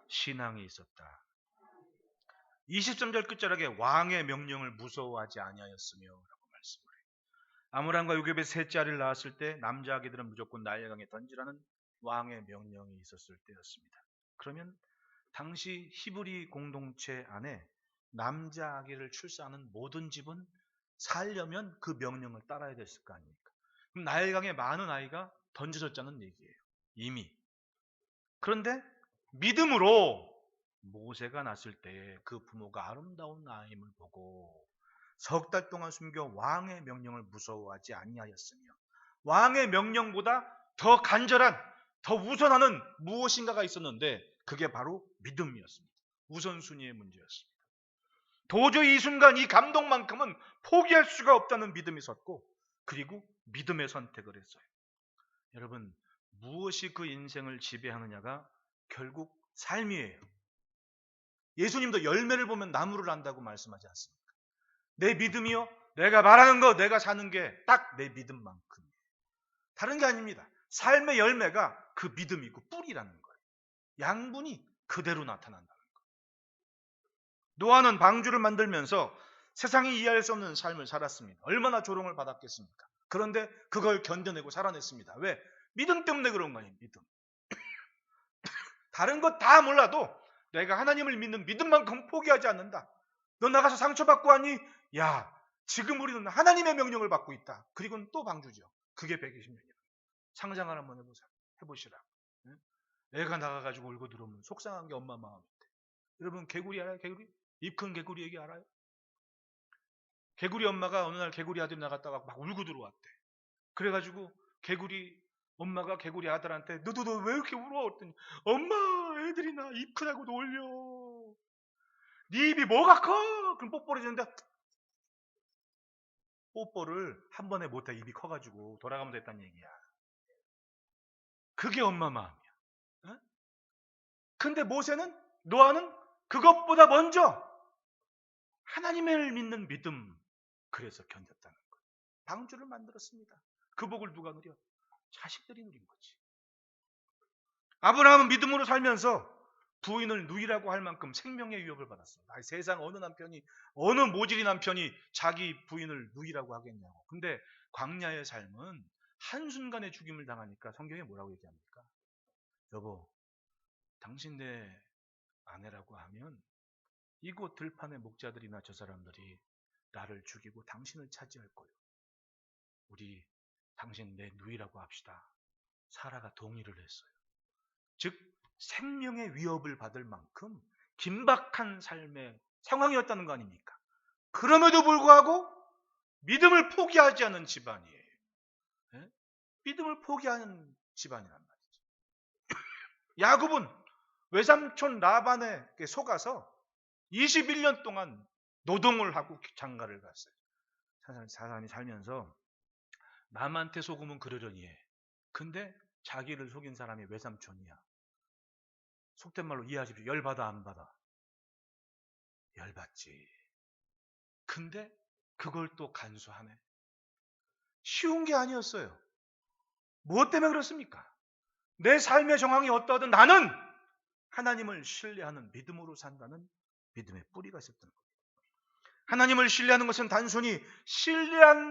신앙이 있었다. 23절 끝자락에 왕의 명령을 무서워하지 아니하였으며 라고 말씀을 해요. 아므람과 요게벳 셋째 아이를 낳았을 때 남자 아기들은 무조건 나일강에 던지라는 왕의 명령이 있었을 때였습니다. 그러면 당시 히브리 공동체 안에 남자 아기를 출산하는 모든 집은 살려면 그 명령을 따라야 됐을 거 아닙니까? 그럼 나일강에 많은 아이가 던져졌다는 얘기예요. 이미. 그런데 믿음으로 모세가 났을 때 그 부모가 아름다운 아임을 보고 석 달 동안 숨겨 왕의 명령을 무서워하지 아니하였으며 왕의 명령보다 더 간절한, 더 우선하는 무엇인가가 있었는데 그게 바로 믿음이었습니다. 우선순위의 문제였습니다. 도저히 이 순간 이 감동만큼은 포기할 수가 없다는 믿음이 있었고 그리고 믿음의 선택을 했어요. 여러분, 무엇이 그 인생을 지배하느냐가 결국 삶이에요. 예수님도 열매를 보면 나무를 안다고 말씀하지 않습니까? 내 믿음이요? 내가 말하는 거, 내가 사는 게 딱 내 믿음만큼이에요. 다른 게 아닙니다. 삶의 열매가 그 믿음이고 뿌리라는 거예요. 양분이 그대로 나타난다는 거예요. 노아는 방주를 만들면서 세상이 이해할 수 없는 삶을 살았습니다. 얼마나 조롱을 받았겠습니까? 그런데 그걸 견뎌내고 살아냈습니다. 왜? 믿음 때문에 그런 거예요. 믿음. 다른 것 다 몰라도 내가 하나님을 믿는 믿음만큼 포기하지 않는다. 너 나가서 상처받고 하니 야, 지금 우리는 하나님의 명령을 받고 있다. 그리고는 또 방주죠. 그게 120년이에요. 상상을 한번 해보시라. 애가 나가가지고 울고 들어오면 속상한 게 엄마 마음인데. 여러분 개구리 알아요? 개구리? 입 큰 개구리 얘기 알아요? 개구리 엄마가 어느 날 개구리 아들이 나갔다가 막 울고 들어왔대. 그래가지고 개구리 엄마가 개구리 아들한테 너 왜 이렇게 울어? 그랬더니 엄마 애들이 나 입 크다고 놀려. 네 입이 뭐가 커? 그럼 뽀뽀를 해주는데 뽀뽀를 한 번에 못해. 입이 커가지고 돌아가면서 했다는 얘기야. 그게 엄마 마음이야. 어? 근데 모세는 노아는 그것보다 먼저 하나님을 믿는 믿음, 그래서 견뎠다는 거예요. 방주를 만들었습니다. 그 복을 누가 누려? 자식들이 누린 거지. 아브라함은 믿음으로 살면서 부인을 누이라고 할 만큼 생명의 위협을 받았어요. 세상 어느 남편이, 어느 모질이 남편이 자기 부인을 누이라고 하겠냐고. 근데 광야의 삶은 한순간에 죽임을 당하니까 성경에 뭐라고 얘기합니까? 여보, 당신 내 아내라고 하면 이곳 들판의 목자들이나 저 사람들이 나를 죽이고 당신을 차지할 거예요. 우리 당신 내 누이라고 합시다. 사라가 동의를 했어요. 즉 생명의 위협을 받을 만큼 긴박한 삶의 상황이었다는 거 아닙니까? 그럼에도 불구하고 믿음을 포기하지 않은 집안이에요. 네? 믿음을 포기하는 집안이란 말이죠. 야곱은 외삼촌 라반에 속아서 21년 동안 노동을 하고 장가를 갔어요. 사람이 살면서 남한테 속으면 그러려니 해. 근데 자기를 속인 사람이 외삼촌이야. 속된 말로 이해하십시오. 열받아 안 받아? 열받지. 근데 그걸 또 간수하네. 쉬운 게 아니었어요. 무엇 때문에 그렇습니까? 내 삶의 정황이 어떠하든 나는 하나님을 신뢰하는 믿음으로 산다는 믿음의 뿌리가 있었던 거예요. 하나님을 신뢰하는 것은 단순히 신뢰할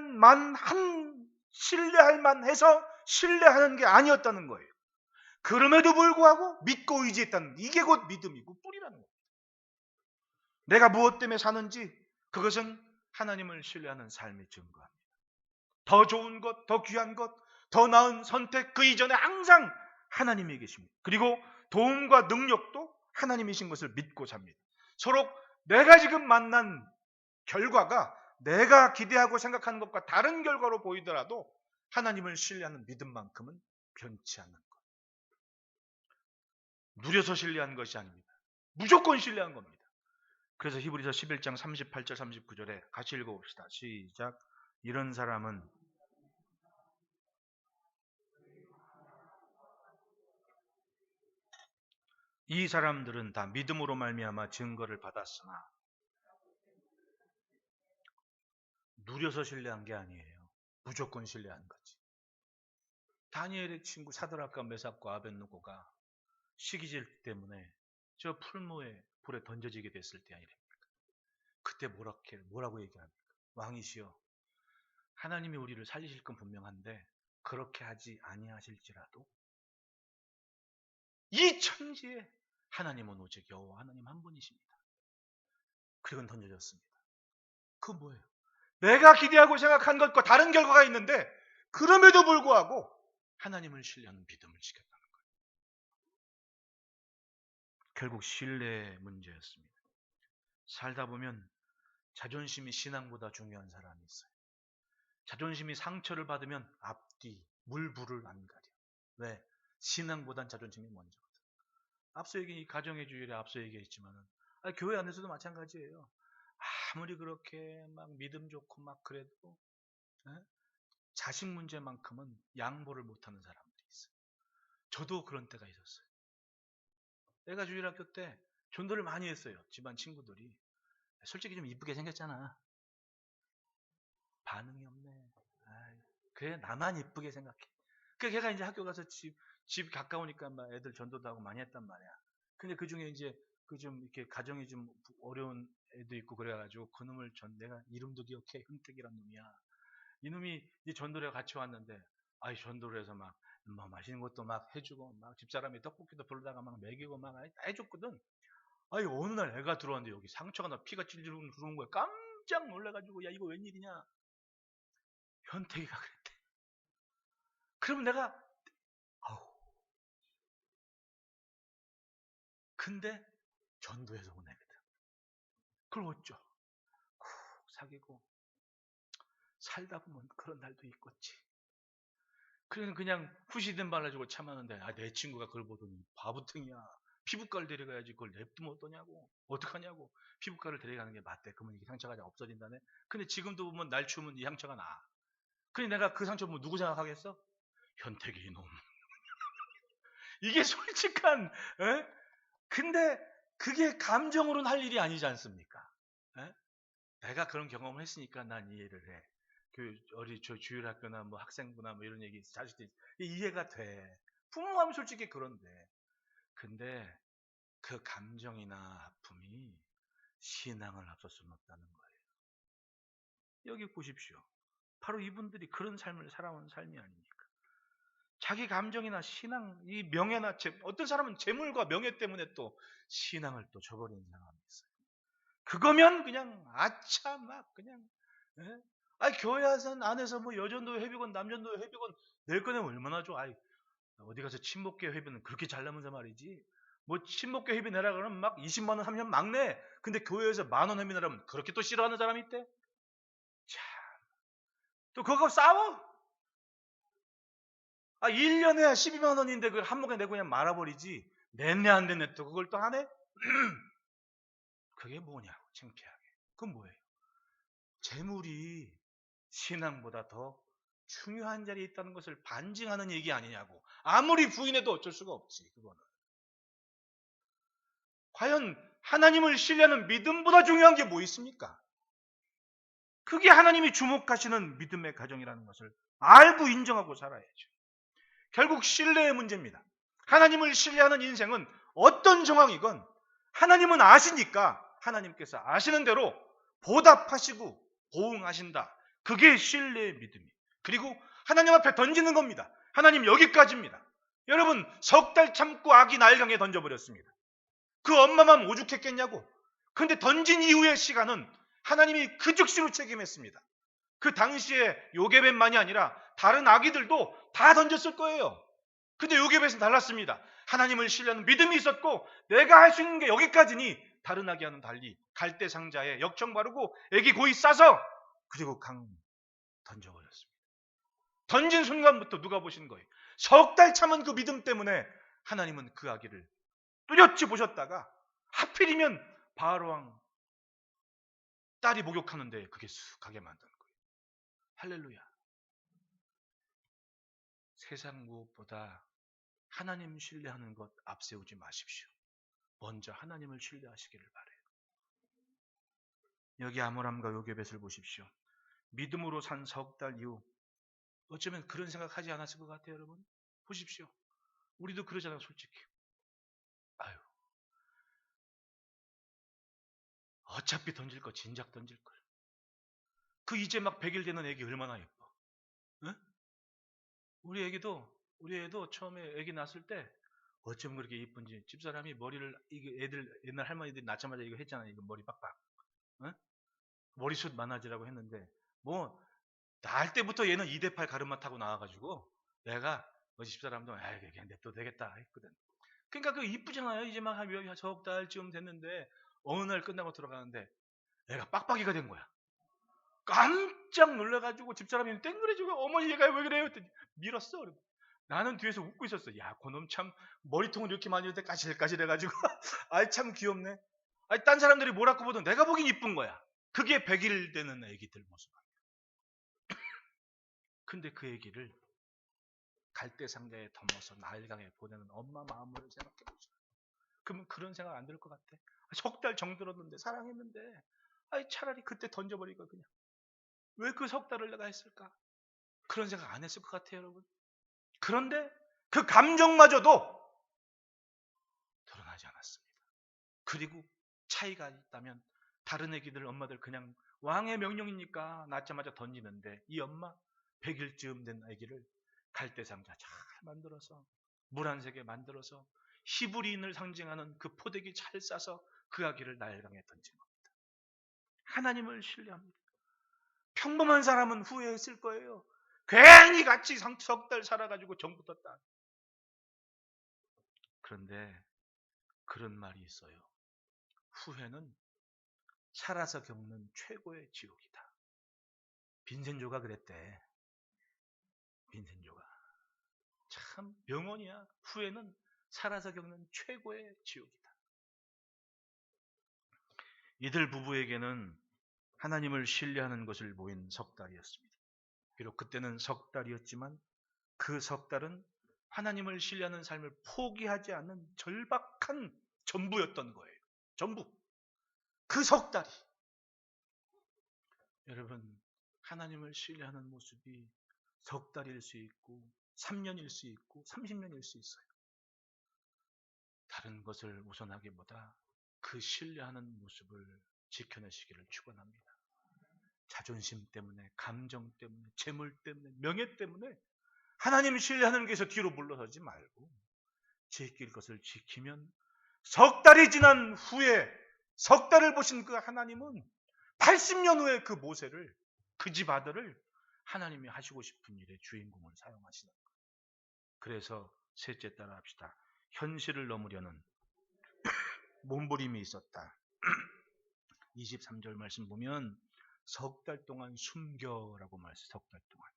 만해서 신뢰하는 게 아니었다는 거예요. 그럼에도 불구하고 믿고 의지했다는, 이게 곧 믿음이고 뿌리라는 거예요. 내가 무엇 때문에 사는지 그것은 하나님을 신뢰하는 삶의 증거합니다. 더 좋은 것, 더 귀한 것, 더 나은 선택, 그 이전에 항상 하나님이 계십니다. 그리고 도움과 능력도 하나님이신 것을 믿고 삽니다. 서로 내가 지금 만난 결과가 내가 기대하고 생각하는 것과 다른 결과로 보이더라도 하나님을 신뢰하는 믿음만큼은 변치 않는 것. 누려서 신뢰한 것이 아닙니다. 무조건 신뢰한 겁니다. 그래서 히브리서 11장 38절 39절에 같이 읽어봅시다. 시작. 이런 사람은 이 사람들은 다 믿음으로 말미암아 증거를 받았으나 누려서 신뢰한 게 아니에요. 무조건 신뢰한 거지. 다니엘의 친구 사드락과 메삭과 아벳느고가 시기질 때문에 저 풀무에 불에 던져지게 됐을 때 아니랍니까? 그때 뭐라고 얘기합니까? 왕이시여, 하나님이 우리를 살리실 건 분명한데 그렇게 하지 아니하실지라도 이 천지에 하나님은 오직 여호와 하나님 한 분이십니다. 그리고 던져졌습니다. 그 뭐예요? 내가 기대하고 생각한 것과 다른 결과가 있는데 그럼에도 불구하고 하나님을 신뢰하는 믿음을 지켰다는 거예요. 결국 신뢰의 문제였습니다. 살다 보면 자존심이 신앙보다 중요한 사람이 있어요. 자존심이 상처를 받으면 앞뒤 물불을 안 가려. 왜? 신앙보단 자존심이 먼저거든. 앞서 가정의 주일에 앞서 얘기했지만은 교회 안에서도 마찬가지예요. 아무리 그렇게 막 믿음 좋고 막 그래도 자식 문제만큼은 양보를 못하는 사람들이 있어요. 저도 그런 때가 있었어요. 내가 주일학교 때 전도를 많이 했어요. 집안 친구들이. 솔직히 좀 이쁘게 생겼잖아. 반응이 없네. 그래 나만 이쁘게 생각해. 그 걔가 이제 학교 가서 집 가까우니까 막 애들 전도도 하고 많이 했단 말이야. 근데 그 중에 이제 그 좀 이렇게 가정이 좀 어려운 애도 있고 그래가지고 그 놈을 내가 이름도 기억해. 흥택이란 놈이야. 이놈이 이 전도를 같이 왔는데, 아이 전도를 해서 막 뭐 맛있는 것도 막 해주고 막 집사람이 떡볶이도 불러다가 막 먹이고 막 다 해줬거든. 아이 어느 날 애가 들어왔는데 여기 상처가 나 피가 찔찔 들어온 거야. 깜짝 놀래가지고 야 이거 웬일이냐? 현택이가 그랬대. 그러면 내가 아우 근데 전도해서 온 애거든. 그걸 어쩌? 쿡 사귀고 살다 보면 그런 날도 있겠지. 그냥 후시된 말 해주고 참았는데 내 친구가 그걸 보더니 바보탱이야. 피부과를 데려가야지 그걸 냅두면 어떠냐고. 어떡하냐고. 피부과를 데려가는 게 맞대. 그러면 이게 상처가 없어진다네. 근데 지금도 보면 날 추우면 이 상처가 나. 그래 내가 그 상처 보면 누구 생각하겠어? 현택이 이놈. 이게 솔직한 에? 근데 그게 감정으로는 할 일이 아니지 않습니까? 에? 내가 그런 경험을 했으니까 난 이해를 해. 그 어리 주일학교나 뭐 학생부나 뭐 이런 얘기 자식들이 이해가 돼. 부모하면 솔직히 그런데 근데 그 감정이나 아픔이 신앙을 앞설 수는 없다는 거예요. 여기 보십시오. 바로 이분들이 그런 삶을 살아온 삶이 아닙니까? 자기 감정이나 신앙, 이 명예나 어떤 사람은 재물과 명예 때문에 또 신앙을 또 저버리는 사람이 있어요. 그거면 그냥 아차 막 그냥 예? 교회 안에서 뭐 여전도 회비건 남전도 회비건 낼 거면 얼마나 좋아. 어디 가서 친목회 회비는 그렇게 잘 나면서 말이지. 뭐 친목회 회비 내라 그러면 막 20만 원 하면 막 내. 근데 교회에서 10,000원 회비 내라면 그렇게 또 싫어하는 사람이 있대. 참. 또 그거 싸워? 1년에 12만 원인데 그걸 한 번에 내고 그냥 말아버리지. 냈네 안 됐네 또 그걸 또 하네? 그게 뭐냐고 창피하게. 그건 뭐예요? 재물이 신앙보다 더 중요한 자리에 있다는 것을 반증하는 얘기 아니냐고. 아무리 부인해도 어쩔 수가 없지. 그거는. 과연 하나님을 신뢰하는 믿음보다 중요한 게 뭐 있습니까? 그게 하나님이 주목하시는 믿음의 가정이라는 것을 알고 인정하고 살아야죠. 결국 신뢰의 문제입니다. 하나님을 신뢰하는 인생은 어떤 정황이건 하나님은 아시니까 하나님께서 아시는 대로 보답하시고 보응하신다. 그게 신뢰의 믿음이에요. 그리고 하나님 앞에 던지는 겁니다. 하나님 여기까지입니다. 여러분 석 달 참고 아기 나일강에 던져버렸습니다. 그 엄마만 오죽했겠냐고. 근데 던진 이후의 시간은 하나님이 그 즉시로 책임했습니다. 그 당시에 요게벳만이 아니라 다른 아기들도 다 던졌을 거예요. 근데 요게벳은 달랐습니다. 하나님을 신뢰하는 믿음이 있었고 내가 할 수 있는 게 여기까지니 다른 아기와는 달리 갈대 상자에 역청 바르고 애기 고이 싸서 그리고 강 던져버렸습니다. 던진 순간부터 누가 보신 거예요? 석 달 참은 그 믿음 때문에 하나님은 그 아기를 뚜렷이 보셨다가 하필이면 바로왕 딸이 목욕하는데 그게 쑥 가게 만든 거예요. 할렐루야. 세상 무엇보다 하나님 신뢰하는 것 앞세우지 마십시오. 먼저 하나님을 신뢰하시기를 바래요. 여기 아므람과 요게벳을 보십시오. 믿음으로 산 석 달 이후 어쩌면 그런 생각하지 않았을 것 같아요. 여러분 보십시오. 우리도 그러잖아요. 솔직히 어차피 던질 거 진작 던질 걸. 그 이제 막 100일 되는 애기 얼마나 예뻐. 응? 우리 애도 처음에 애기 낳았을 때 어쩜 그렇게 이쁜지 집사람이 머리를 이게 애들 옛날 할머니들이 낳자마자 이거 했잖아요. 이거 머리 빡빡. 응? 머리숱 많아지라고 했는데 뭐 낳을 때부터 얘는 2대8 가르마 타고 나와가지고 내가 어디 집사람도 그냥 냅둬도 되겠다 했거든. 그러니까 그 이쁘잖아요. 이제 막 한 석 달쯤 됐는데 어느 날 끝나고 들어가는데 애가 빡빡이가 된 거야. 깜짝 놀라가지고 집사람이 땡그레지고 어머니 얘가 왜 그래요? 했더니 밀었어. 나는 뒤에서 웃고 있었어. 야, 그놈 참 머리통을 이렇게 많이 이때 까실까실해가지고 아이 참 귀엽네. 아니 딴 사람들이 뭐라고 보든 내가 보긴 이쁜 거야. 그게 100일 되는 애기들 모습. 근데 그 애기를 갈대 상자에 덤어서 나일강에 보내는 엄마 마음을 생각해 보죠. 그러면 그런 생각 안 들 것 같아. 석 달 정들었는데 사랑했는데 차라리 그때 던져버리고 그냥. 왜 그 석 달을 내가 했을까? 그런 생각 안 했을 것 같아요, 여러분. 그런데 그 감정마저도 드러나지 않았습니다. 그리고 차이가 있다면 다른 애기들 엄마들 그냥 왕의 명령이니까 낳자마자 던지는데 이 엄마 100일쯤 된 아기를 갈대상자 잘 만들어서 물 한 세개 만들어서 히브리인을 상징하는 그 포대기 잘 싸서 그 아기를 나일강에 던진 겁니다. 하나님을 신뢰합니다. 평범한 사람은 후회했을 거예요. 괜히 같이 석 달 살아가지고 정 붙었다. 그런데 그런 말이 있어요. 후회는 살아서 겪는 최고의 지옥이다. 빈센조가 그랬대. 빈센조가. 참 명언이야. 후회는 살아서 겪는 최고의 지옥이다. 이들 부부에게는 하나님을 신뢰하는 것을 보인 석 달이었습니다. 비록 그때는 석 달이었지만 그 석 달은 하나님을 신뢰하는 삶을 포기하지 않는 절박한 전부였던 거예요. 전부. 그 석 달이. 여러분, 하나님을 신뢰하는 모습이 석 달일 수 있고 3년일 수 있고 30년일 수 있어요. 다른 것을 우선하기보다 그 신뢰하는 모습을 지켜내시기를 축원합니다. 자존심 때문에, 감정 때문에, 재물 때문에, 명예 때문에 하나님 신뢰하는 것에서 뒤로 물러서지 말고 지킬 것을 지키면 석 달이 지난 후에 석 달을 보신 그 하나님은 80년 후에 그 모세를, 그 집 아들을 하나님이 하시고 싶은 일의 주인공을 사용하시는 거예요. 그래서 셋째 따라 합시다. 현실을 넘으려는 몸부림이 있었다. 23절 말씀 보면 석 달 동안 숨겨라고 말씀. 석 달 동안.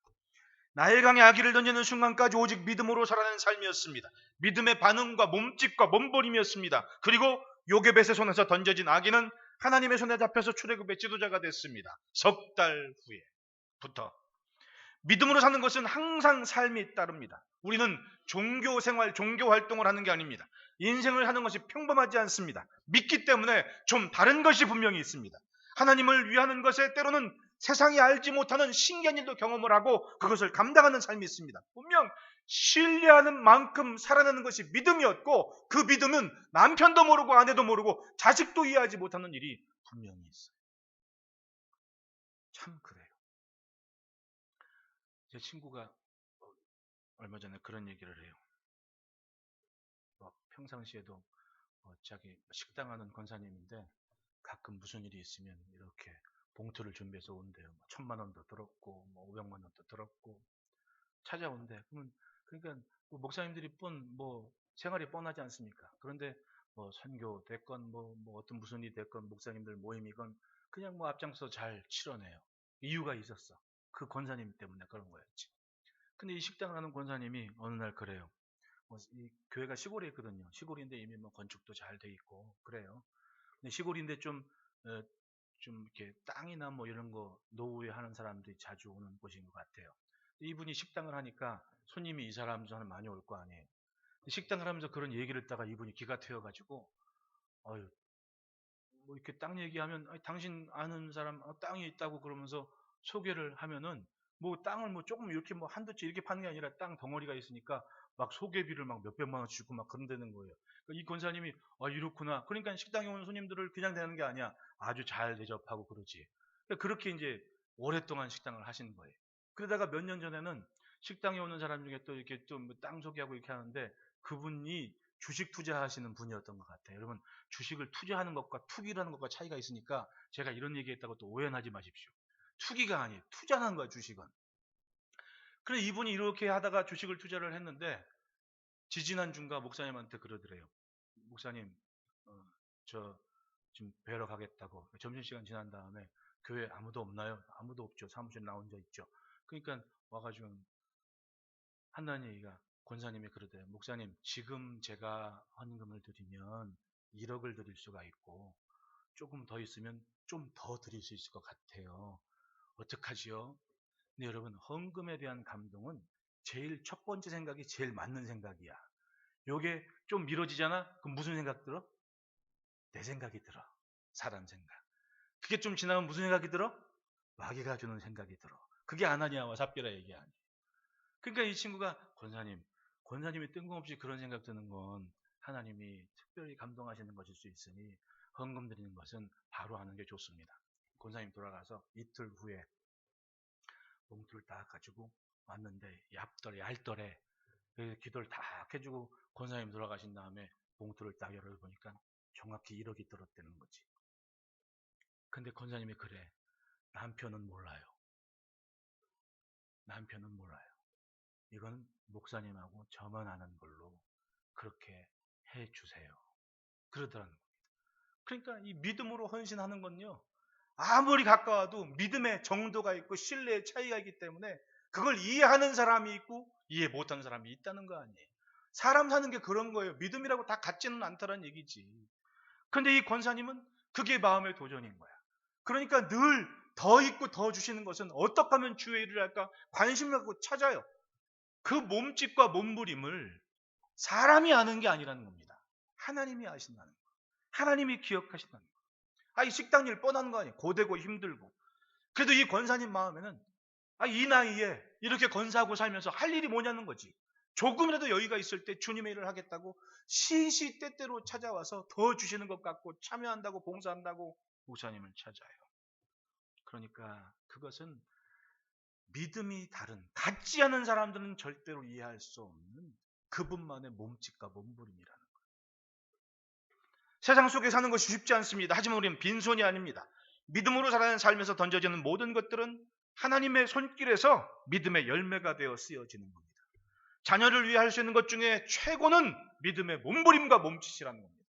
나일강에 아기를 던지는 순간까지 오직 믿음으로 살아낸 삶이었습니다. 믿음의 반응과 몸짓과 몸부림이었습니다. 그리고 요게벳의 손에서 던져진 아기는 하나님의 손에 잡혀서 출애굽의 지도자가 됐습니다. 석 달 후에부터. 믿음으로 사는 것은 항상 삶이 따릅니다. 우리는 종교 생활, 종교 활동을 하는 게 아닙니다. 인생을 하는 것이 평범하지 않습니다. 믿기 때문에 좀 다른 것이 분명히 있습니다. 하나님을 위하는 것에 때로는 세상이 알지 못하는 신기한 일도 경험을 하고 그것을 감당하는 삶이 있습니다. 분명 신뢰하는 만큼 살아내는 것이 믿음이었고 그 믿음은 남편도 모르고 아내도 모르고 자식도 이해하지 못하는 일이 분명히 있어요. 참 그래요. 제 친구가 얼마 전에 그런 얘기를 해요. 평상시에도 자기 식당하는 권사님인데 가끔 무슨 일이 있으면 이렇게 봉투를 준비해서 온대요. 1,000만 원도 들었고 500만 원도 들었고 찾아온대. 그러니까 목사님들이 생활이 뻔하지 않습니까? 그런데 선교 됐건 어떤 무슨 일이 됐건 목사님들 모임이건 그냥 앞장서 잘 치러내요. 이유가 있었어. 그 권사님 때문에 그런 거였지. 근데 이 식당을 하는 권사님이 어느 날 그래요. 이 교회가 시골에 있거든요. 시골인데 이미 건축도 잘 돼 있고 그래요. 근데 시골인데 좀 이렇게 땅이나 이런 거 노후에 하는 사람들이 자주 오는 곳인 것 같아요. 이분이 식당을 하니까 손님이 이 사람 저는 많이 올 거 아니에요. 식당을 하면서 그런 얘기를 했다가 이분이 기가 튀어가지고 어휴, 이렇게 땅 얘기하면 당신 아는 사람 땅이 있다고 그러면서 소개를 하면은 땅을 조금 이렇게 한두 채 이렇게 파는 게 아니라 땅 덩어리가 있으니까 막 소개비를 막 몇백만 원 주고 막 그런다는 거예요. 이 권사님이 이렇구나. 그러니까 식당에 오는 손님들을 그냥 대하는 게 아니야. 아주 잘 대접하고 그러지. 그렇게 이제 오랫동안 식당을 하신 거예요. 그러다가 몇 년 전에는 식당에 오는 사람 중에 또 이렇게 좀 땅 소개하고 이렇게 하는데 그분이 주식 투자하시는 분이었던 것 같아요. 여러분 주식을 투자하는 것과 투기라는 것과 차이가 있으니까 제가 이런 얘기했다고 또 오해하지 마십시오. 투기가 아니에요. 투자하는 거야 주식은. 그래서 이분이 이렇게 하다가 주식을 투자를 했는데 지지난주인가 목사님한테 그러더래요. 목사님 저 지금 뵈러 가겠다고. 점심시간 지난 다음에 교회 아무도 없나요? 아무도 없죠. 사무실 나 혼자 있죠. 그러니까 와가지고 한다는 얘기가 권사님이 그러대요. 목사님 지금 제가 헌금을 드리면 1억을 드릴 수가 있고 조금 더 있으면 좀 더 드릴 수 있을 것 같아요. 어떡하지요? 근데 여러분 헌금에 대한 감동은 제일 첫 번째 생각이 제일 맞는 생각이야. 요게 좀 미뤄지잖아? 그럼 무슨 생각 들어? 내 생각이 들어. 사람 생각. 그게 좀 지나면 무슨 생각이 들어? 마귀가 주는 생각이 들어. 그게 아나니아와 삽비라 얘기 아니에요. 그러니까 이 친구가 권사님 권사님이 뜬금없이 그런 생각 드는 건 하나님이 특별히 감동하시는 것일 수 있으니 헌금 드리는 것은 바로 하는 게 좋습니다. 권사님 돌아가서 이틀 후에 봉투를 딱 가지고 왔는데 얄떨에 기도를 딱 해주고 권사님 돌아가신 다음에 봉투를 딱 열어보니까 정확히 1억이 들었다는 거지. 근데 권사님이 그래. 남편은 몰라요. 남편은 몰라요. 이건 목사님하고 저만 아는 걸로 그렇게 해 주세요. 그러더라는 겁니다. 그러니까 이 믿음으로 헌신하는 건요. 아무리 가까워도 믿음의 정도가 있고 신뢰의 차이가 있기 때문에 그걸 이해하는 사람이 있고 이해 못하는 사람이 있다는 거 아니에요. 사람 사는 게 그런 거예요. 믿음이라고 다 같지는 않다는 얘기지. 그런데 이 권사님은 그게 마음의 도전인 거야. 그러니까 늘 더 있고 더 주시는 것은 어떻게 하면 주의 일을 할까 관심을 갖고 찾아요. 그 몸짓과 몸부림을 사람이 아는 게 아니라는 겁니다. 하나님이 아신다는 거. 하나님이 기억하신다는 거. 이 식당 일 뻔한 거 아니에요. 고되고 힘들고. 그래도 이 권사님 마음에는 이 나이에 이렇게 권사하고 살면서 할 일이 뭐냐는 거지. 조금이라도 여유가 있을 때 주님의 일을 하겠다고 시시때때로 찾아와서 더 주시는 것 같고 참여한다고 봉사한다고 목사님을 찾아요. 그러니까 그것은 믿음이 다른 같지 않은 사람들은 절대로 이해할 수 없는 그분만의 몸짓과 몸부림이라는 거예요. 세상 속에 사는 것이 쉽지 않습니다. 하지만 우리는 빈손이 아닙니다. 믿음으로 살아가는 삶에서 던져지는 모든 것들은 하나님의 손길에서 믿음의 열매가 되어 쓰여지는 겁니다. 자녀를 위해 할 수 있는 것 중에 최고는 믿음의 몸부림과 몸짓이라는 겁니다.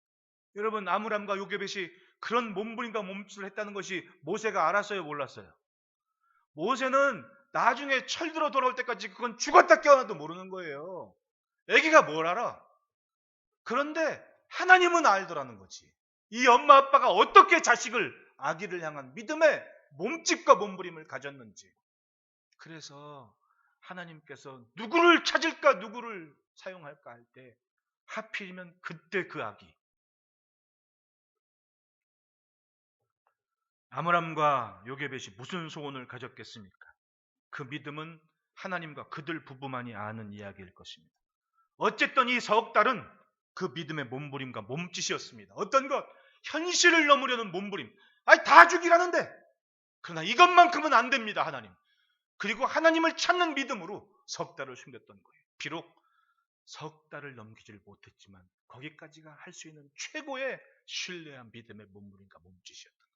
여러분 아므람과 요게벳이 그런 몸부림과 몸짓을 했다는 것이 모세가 알았어요, 몰랐어요? 모세는 나중에 철들어 돌아올 때까지 그건 죽었다 깨어나도 모르는 거예요. 애기가 뭘 알아? 그런데 하나님은 알더라는 거지. 이 엄마 아빠가 어떻게 아기를 향한 믿음의 몸짓과 몸부림을 가졌는지. 그래서 하나님께서 누구를 찾을까 누구를 사용할까 할 때 하필이면 그때 그 아기 아므람과 요게벳이 무슨 소원을 가졌겠습니까? 그 믿음은 하나님과 그들 부부만이 아는 이야기일 것입니다. 어쨌든 이 석 달은 그 믿음의 몸부림과 몸짓이었습니다. 어떤 것? 현실을 넘으려는 몸부림. 다 주기라는데. 그러나 이것만큼은 안 됩니다, 하나님. 그리고 하나님을 찾는 믿음으로 석 달을 숨겼던 거예요. 비록 석 달을 넘기질 못했지만 거기까지가 할 수 있는 최고의 신뢰한 믿음의 몸부림과 몸짓이었던 거예요.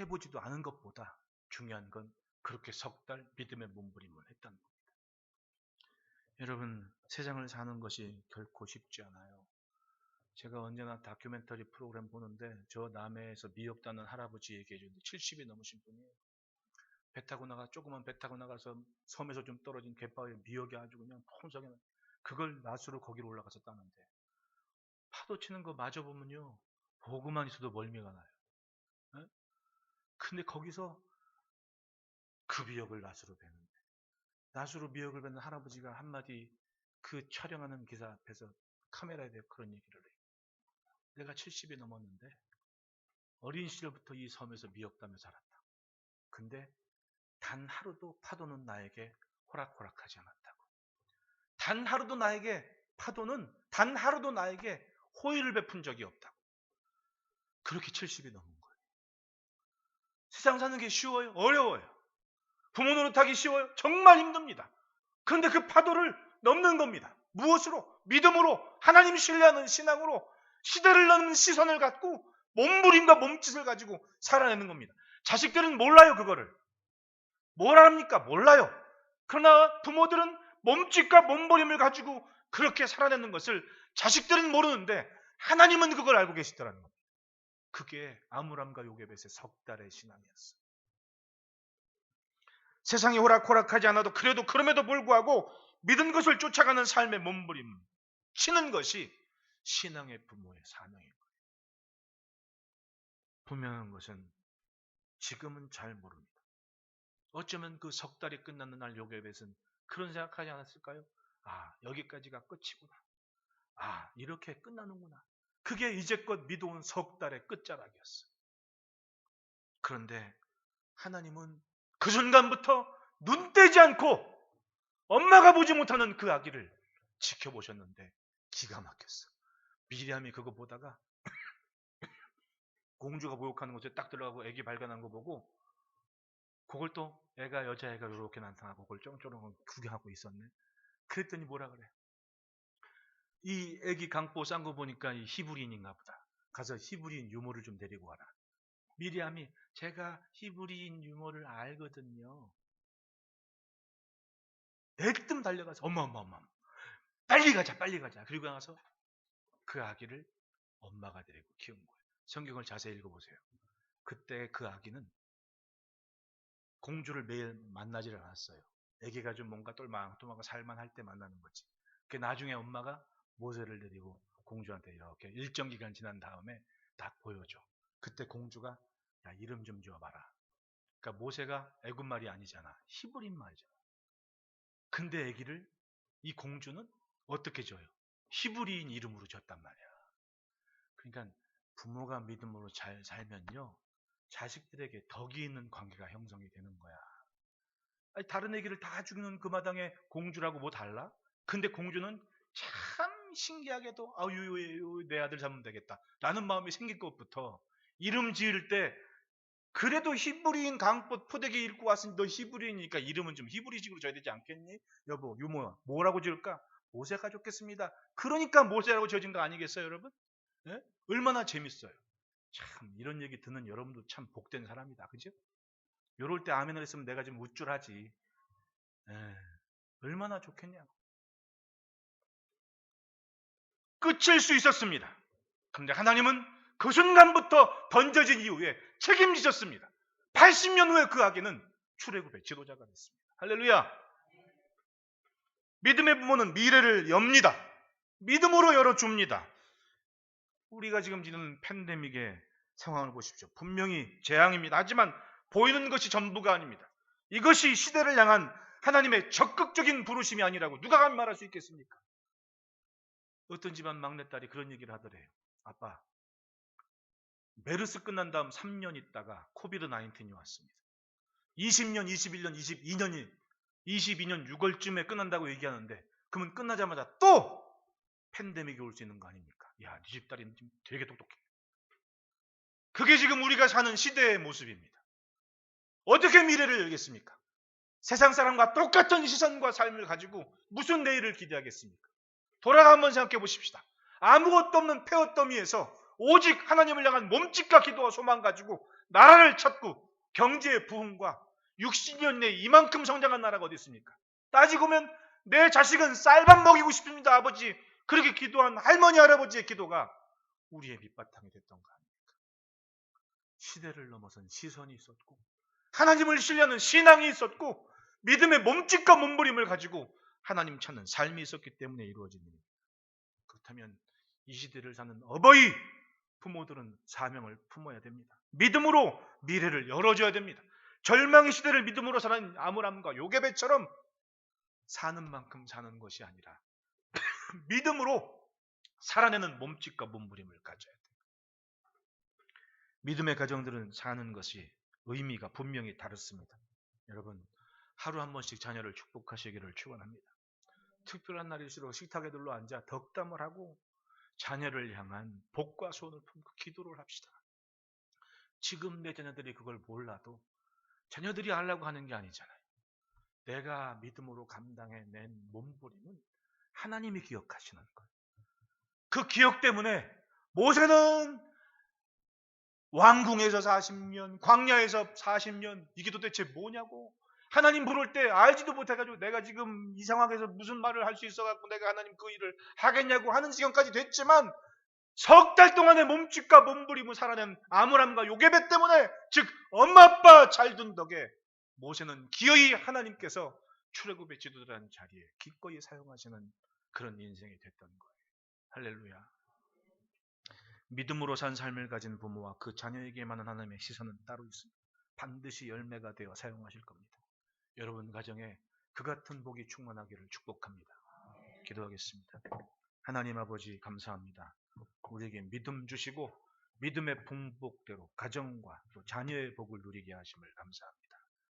해보지도 않은 것보다 중요한 건 그렇게 석 달 믿음의 몸부림을 했다는 겁니다. 여러분, 세상을 사는 것이 결코 쉽지 않아요. 제가 언제나 다큐멘터리 프로그램 보는데 저 남해에서 미역다는 할아버지 얘기해 주는데 70이 넘으신 분이에요. 조그만 배 타고 나가서 섬에서 좀 떨어진 갯바위에 미역이 아주 그냥 풍성해. 그걸 낫으로 거기로 올라가서 따는데 파도 치는 거 마저 보면요. 보고만 있어도 멀미가 나요. 네? 근데 거기서 그 미역을 낫으로 베는데 낫으로 미역을 베는 할아버지가 한마디 그 촬영하는 기사 앞에서 카메라에 대해 그런 얘기를 해요. 내가 70이 넘었는데 어린 시절부터 이 섬에서 미역 따며 살았다. 근데 단 하루도 파도는 나에게 호락호락하지 않았다고. 단 하루도 나에게 호의를 베푼 적이 없다고. 그렇게 70이 넘은 거예요. 세상 사는 게 쉬워요? 어려워요. 부모 노릇하기 쉬워요? 정말 힘듭니다. 그런데 그 파도를 넘는 겁니다. 무엇으로? 믿음으로, 하나님 신뢰하는 신앙으로 시대를 넘는 시선을 갖고 몸부림과 몸짓을 가지고 살아내는 겁니다. 자식들은 몰라요, 그거를. 뭘 합니까? 몰라요. 그러나 부모들은 몸짓과 몸부림을 가지고 그렇게 살아내는 것을 자식들은 모르는데 하나님은 그걸 알고 계시더라는 겁니다. 그게 아므람과 요게벳의 석 달의 신앙이었어요. 세상이 호락호락하지 않아도 그럼에도 불구하고 믿은 것을 쫓아가는 삶의 몸부림 치는 것이 신앙의 부모의 사명인 거예요. 분명한 것은 지금은 잘 모릅니다. 어쩌면 그 석 달이 끝나는 날 요게벳은 그런 생각하지 않았을까요? 여기까지가 끝이구나. 이렇게 끝나는구나. 그게 이제껏 믿어온 석 달의 끝자락이었어요. 그런데 하나님은 그 순간부터 눈 떼지 않고 엄마가 보지 못하는 그 아기를 지켜보셨는데 기가 막혔어. 미리암이 그거 보다가 공주가 목욕하는 곳에 딱 들어가고 아기 발견한 거 보고 그걸 또 여자애가 이렇게 나타나고 그걸 쫑쫑 구경하고 있었네. 그랬더니 뭐라 그래? 이 아기 강보 싼 거 보니까 이 히브리인인가 보다. 가서 히브리인 유모를 좀 데리고 와라. 미리암이 제가 히브리인 유모를 알거든요. 내뜸 달려가서 엄마 빨리 가자. 그리고 나서 그 아기를 엄마가 데리고 키운 거예요. 성경을 자세히 읽어보세요. 그때 그 아기는 공주를 매일 만나지를 않았어요. 아기가 좀 뭔가 똘망똘망 살만할 때 만나는 거지. 그 나중에 엄마가 모세를 데리고 공주한테 이렇게 일정 기간 지난 다음에 딱 보여줘. 그때 공주가 야 이름 좀 지어봐라. 그러니까 모세가 애굽 말이 아니잖아. 히브리인 말이잖아. 근데 아기를 이 공주는 어떻게 줘요? 히브리인 이름으로 줬단 말이야. 그러니까 부모가 믿음으로 잘 살면요. 자식들에게 덕이 있는 관계가 형성이 되는 거야. 아니, 다른 애기를 다 죽이는 그 마당에 공주라고 뭐 달라? 근데 공주는 참 신기하게도 아유 내 아들 잡으면 되겠다 라는 마음이 생길 것부터 이름 지을 때 그래도 히브리인 강포 포대기 읽고 왔으니 너 히브리인이니까 이름은 좀 히브리식으로 줘야 되지 않겠니? 여보 유모야 뭐라고 지을까? 모세가 좋겠습니다. 그러니까 모세라고 지어진 거 아니겠어요 여러분? 예? 얼마나 재밌어요. 참 이런 얘기 듣는 여러분도 참 복된 사람이다. 그죠? 요럴 때 아멘을 했으면 내가 좀 우쭐하지. 예, 얼마나 좋겠냐고. 끝일 수 있었습니다. 그런데 하나님은 그 순간부터 던져진 이후에 책임지셨습니다. 80년 후에 그 아기는 출애굽의 지도자가 됐습니다. 할렐루야. 믿음의 부모는 미래를 엽니다. 믿음으로 열어줍니다. 우리가 지금 지는 팬데믹의 상황을 보십시오. 분명히 재앙입니다. 하지만 보이는 것이 전부가 아닙니다. 이것이 시대를 향한 하나님의 적극적인 부르심이 아니라고 누가 감히 말할 수 있겠습니까? 어떤 집안 막내딸이 그런 얘기를 하더래요. 아빠, 메르스 끝난 다음 3년 있다가 코비드 19이 왔습니다. 20년, 21년, 22년 6월쯤에 끝난다고 얘기하는데 그러면 끝나자마자 또 팬데믹이 올 수 있는 거 아닙니까? 야, 네 집 딸이 되게 똑똑해. 그게 지금 우리가 사는 시대의 모습입니다. 어떻게 미래를 열겠습니까? 세상 사람과 똑같은 시선과 삶을 가지고 무슨 내일을 기대하겠습니까? 돌아가 한번 생각해 보십시다. 아무것도 없는 폐허더미에서 오직 하나님을 향한 몸짓과 기도와 소망 가지고 나라를 찾고 경제의 부흥과 60년 내에 이만큼 성장한 나라가 어디 있습니까? 따지고 보면 내 자식은 쌀밥 먹이고 싶습니다 아버지. 그렇게 기도한 할머니 할아버지의 기도가 우리의 밑바탕이 됐던 거 아닙니까? 시대를 넘어선 시선이 있었고 하나님을 신뢰하는 신앙이 있었고 믿음의 몸짓과 몸부림을 가지고 하나님 찾는 삶이 있었기 때문에 이루어진 일입니다. 그렇다면 이 시대를 사는 어버이 부모들은 사명을 품어야 됩니다. 믿음으로 미래를 열어줘야 됩니다. 절망의 시대를 믿음으로 사는 아므람과 요게벳처럼 사는 만큼 사는 것이 아니라 믿음으로 살아내는 몸짓과 몸부림을 가져야 돼요. 믿음의 가정들은 사는 것이 의미가 분명히 다릅니다. 여러분 하루 한 번씩 자녀를 축복하시기를 축원합니다. 특별한 날일수록 식탁에 둘러 앉아 덕담을 하고 자녀를 향한 복과 소원을 품고 기도를 합시다. 지금 내 자녀들이 그걸 몰라도 자녀들이 하려고 하는 게 아니잖아요. 내가 믿음으로 감당해낸 몸부림은 하나님이 기억하시는 거예요. 그 기억 때문에 모세는 왕궁에서 40년, 광야에서 40년, 이게 도대체 뭐냐고. 하나님 부를 때 알지도 못해가지고 내가 지금 이 상황에서 무슨 말을 할 수 있어갖고 내가 하나님 그 일을 하겠냐고 하는 지경까지 됐지만 석 달 동안의 몸짓과 몸부림을 살아낸 아므람과 요게벳 때문에 즉 엄마 아빠 잘 둔 덕에 모세는 기어이 하나님께서 출애굽의 지도자라는 자리에 기꺼이 사용하시는 그런 인생이 됐던 거예요. 할렐루야. 믿음으로 산 삶을 가진 부모와 그 자녀에게만은 하나님의 시선은 따로 있습니다. 반드시 열매가 되어 사용하실 겁니다. 여러분 가정에 그 같은 복이 충만하기를 축복합니다. 기도하겠습니다. 하나님 아버지 감사합니다. 우리에게 믿음 주시고 믿음의 풍복대로 가정과 또 자녀의 복을 누리게 하심을 감사합니다.